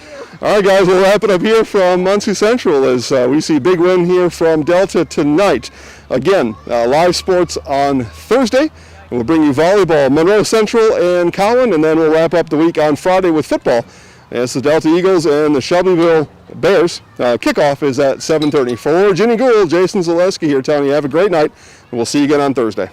All right, guys, we'll wrap it up here from Muncie Central as we see a big win here from Delta tonight. Again, live sports on Thursday. And we'll bring you volleyball, Monroe Central and Cowan, and then we'll wrap up the week on Friday with football. It's the Delta Eagles and the Shelbyville Bears. Kickoff is at 7:30. For Jenny Gould, Jason Zaleski here telling you have a great night, and we'll see you again on Thursday.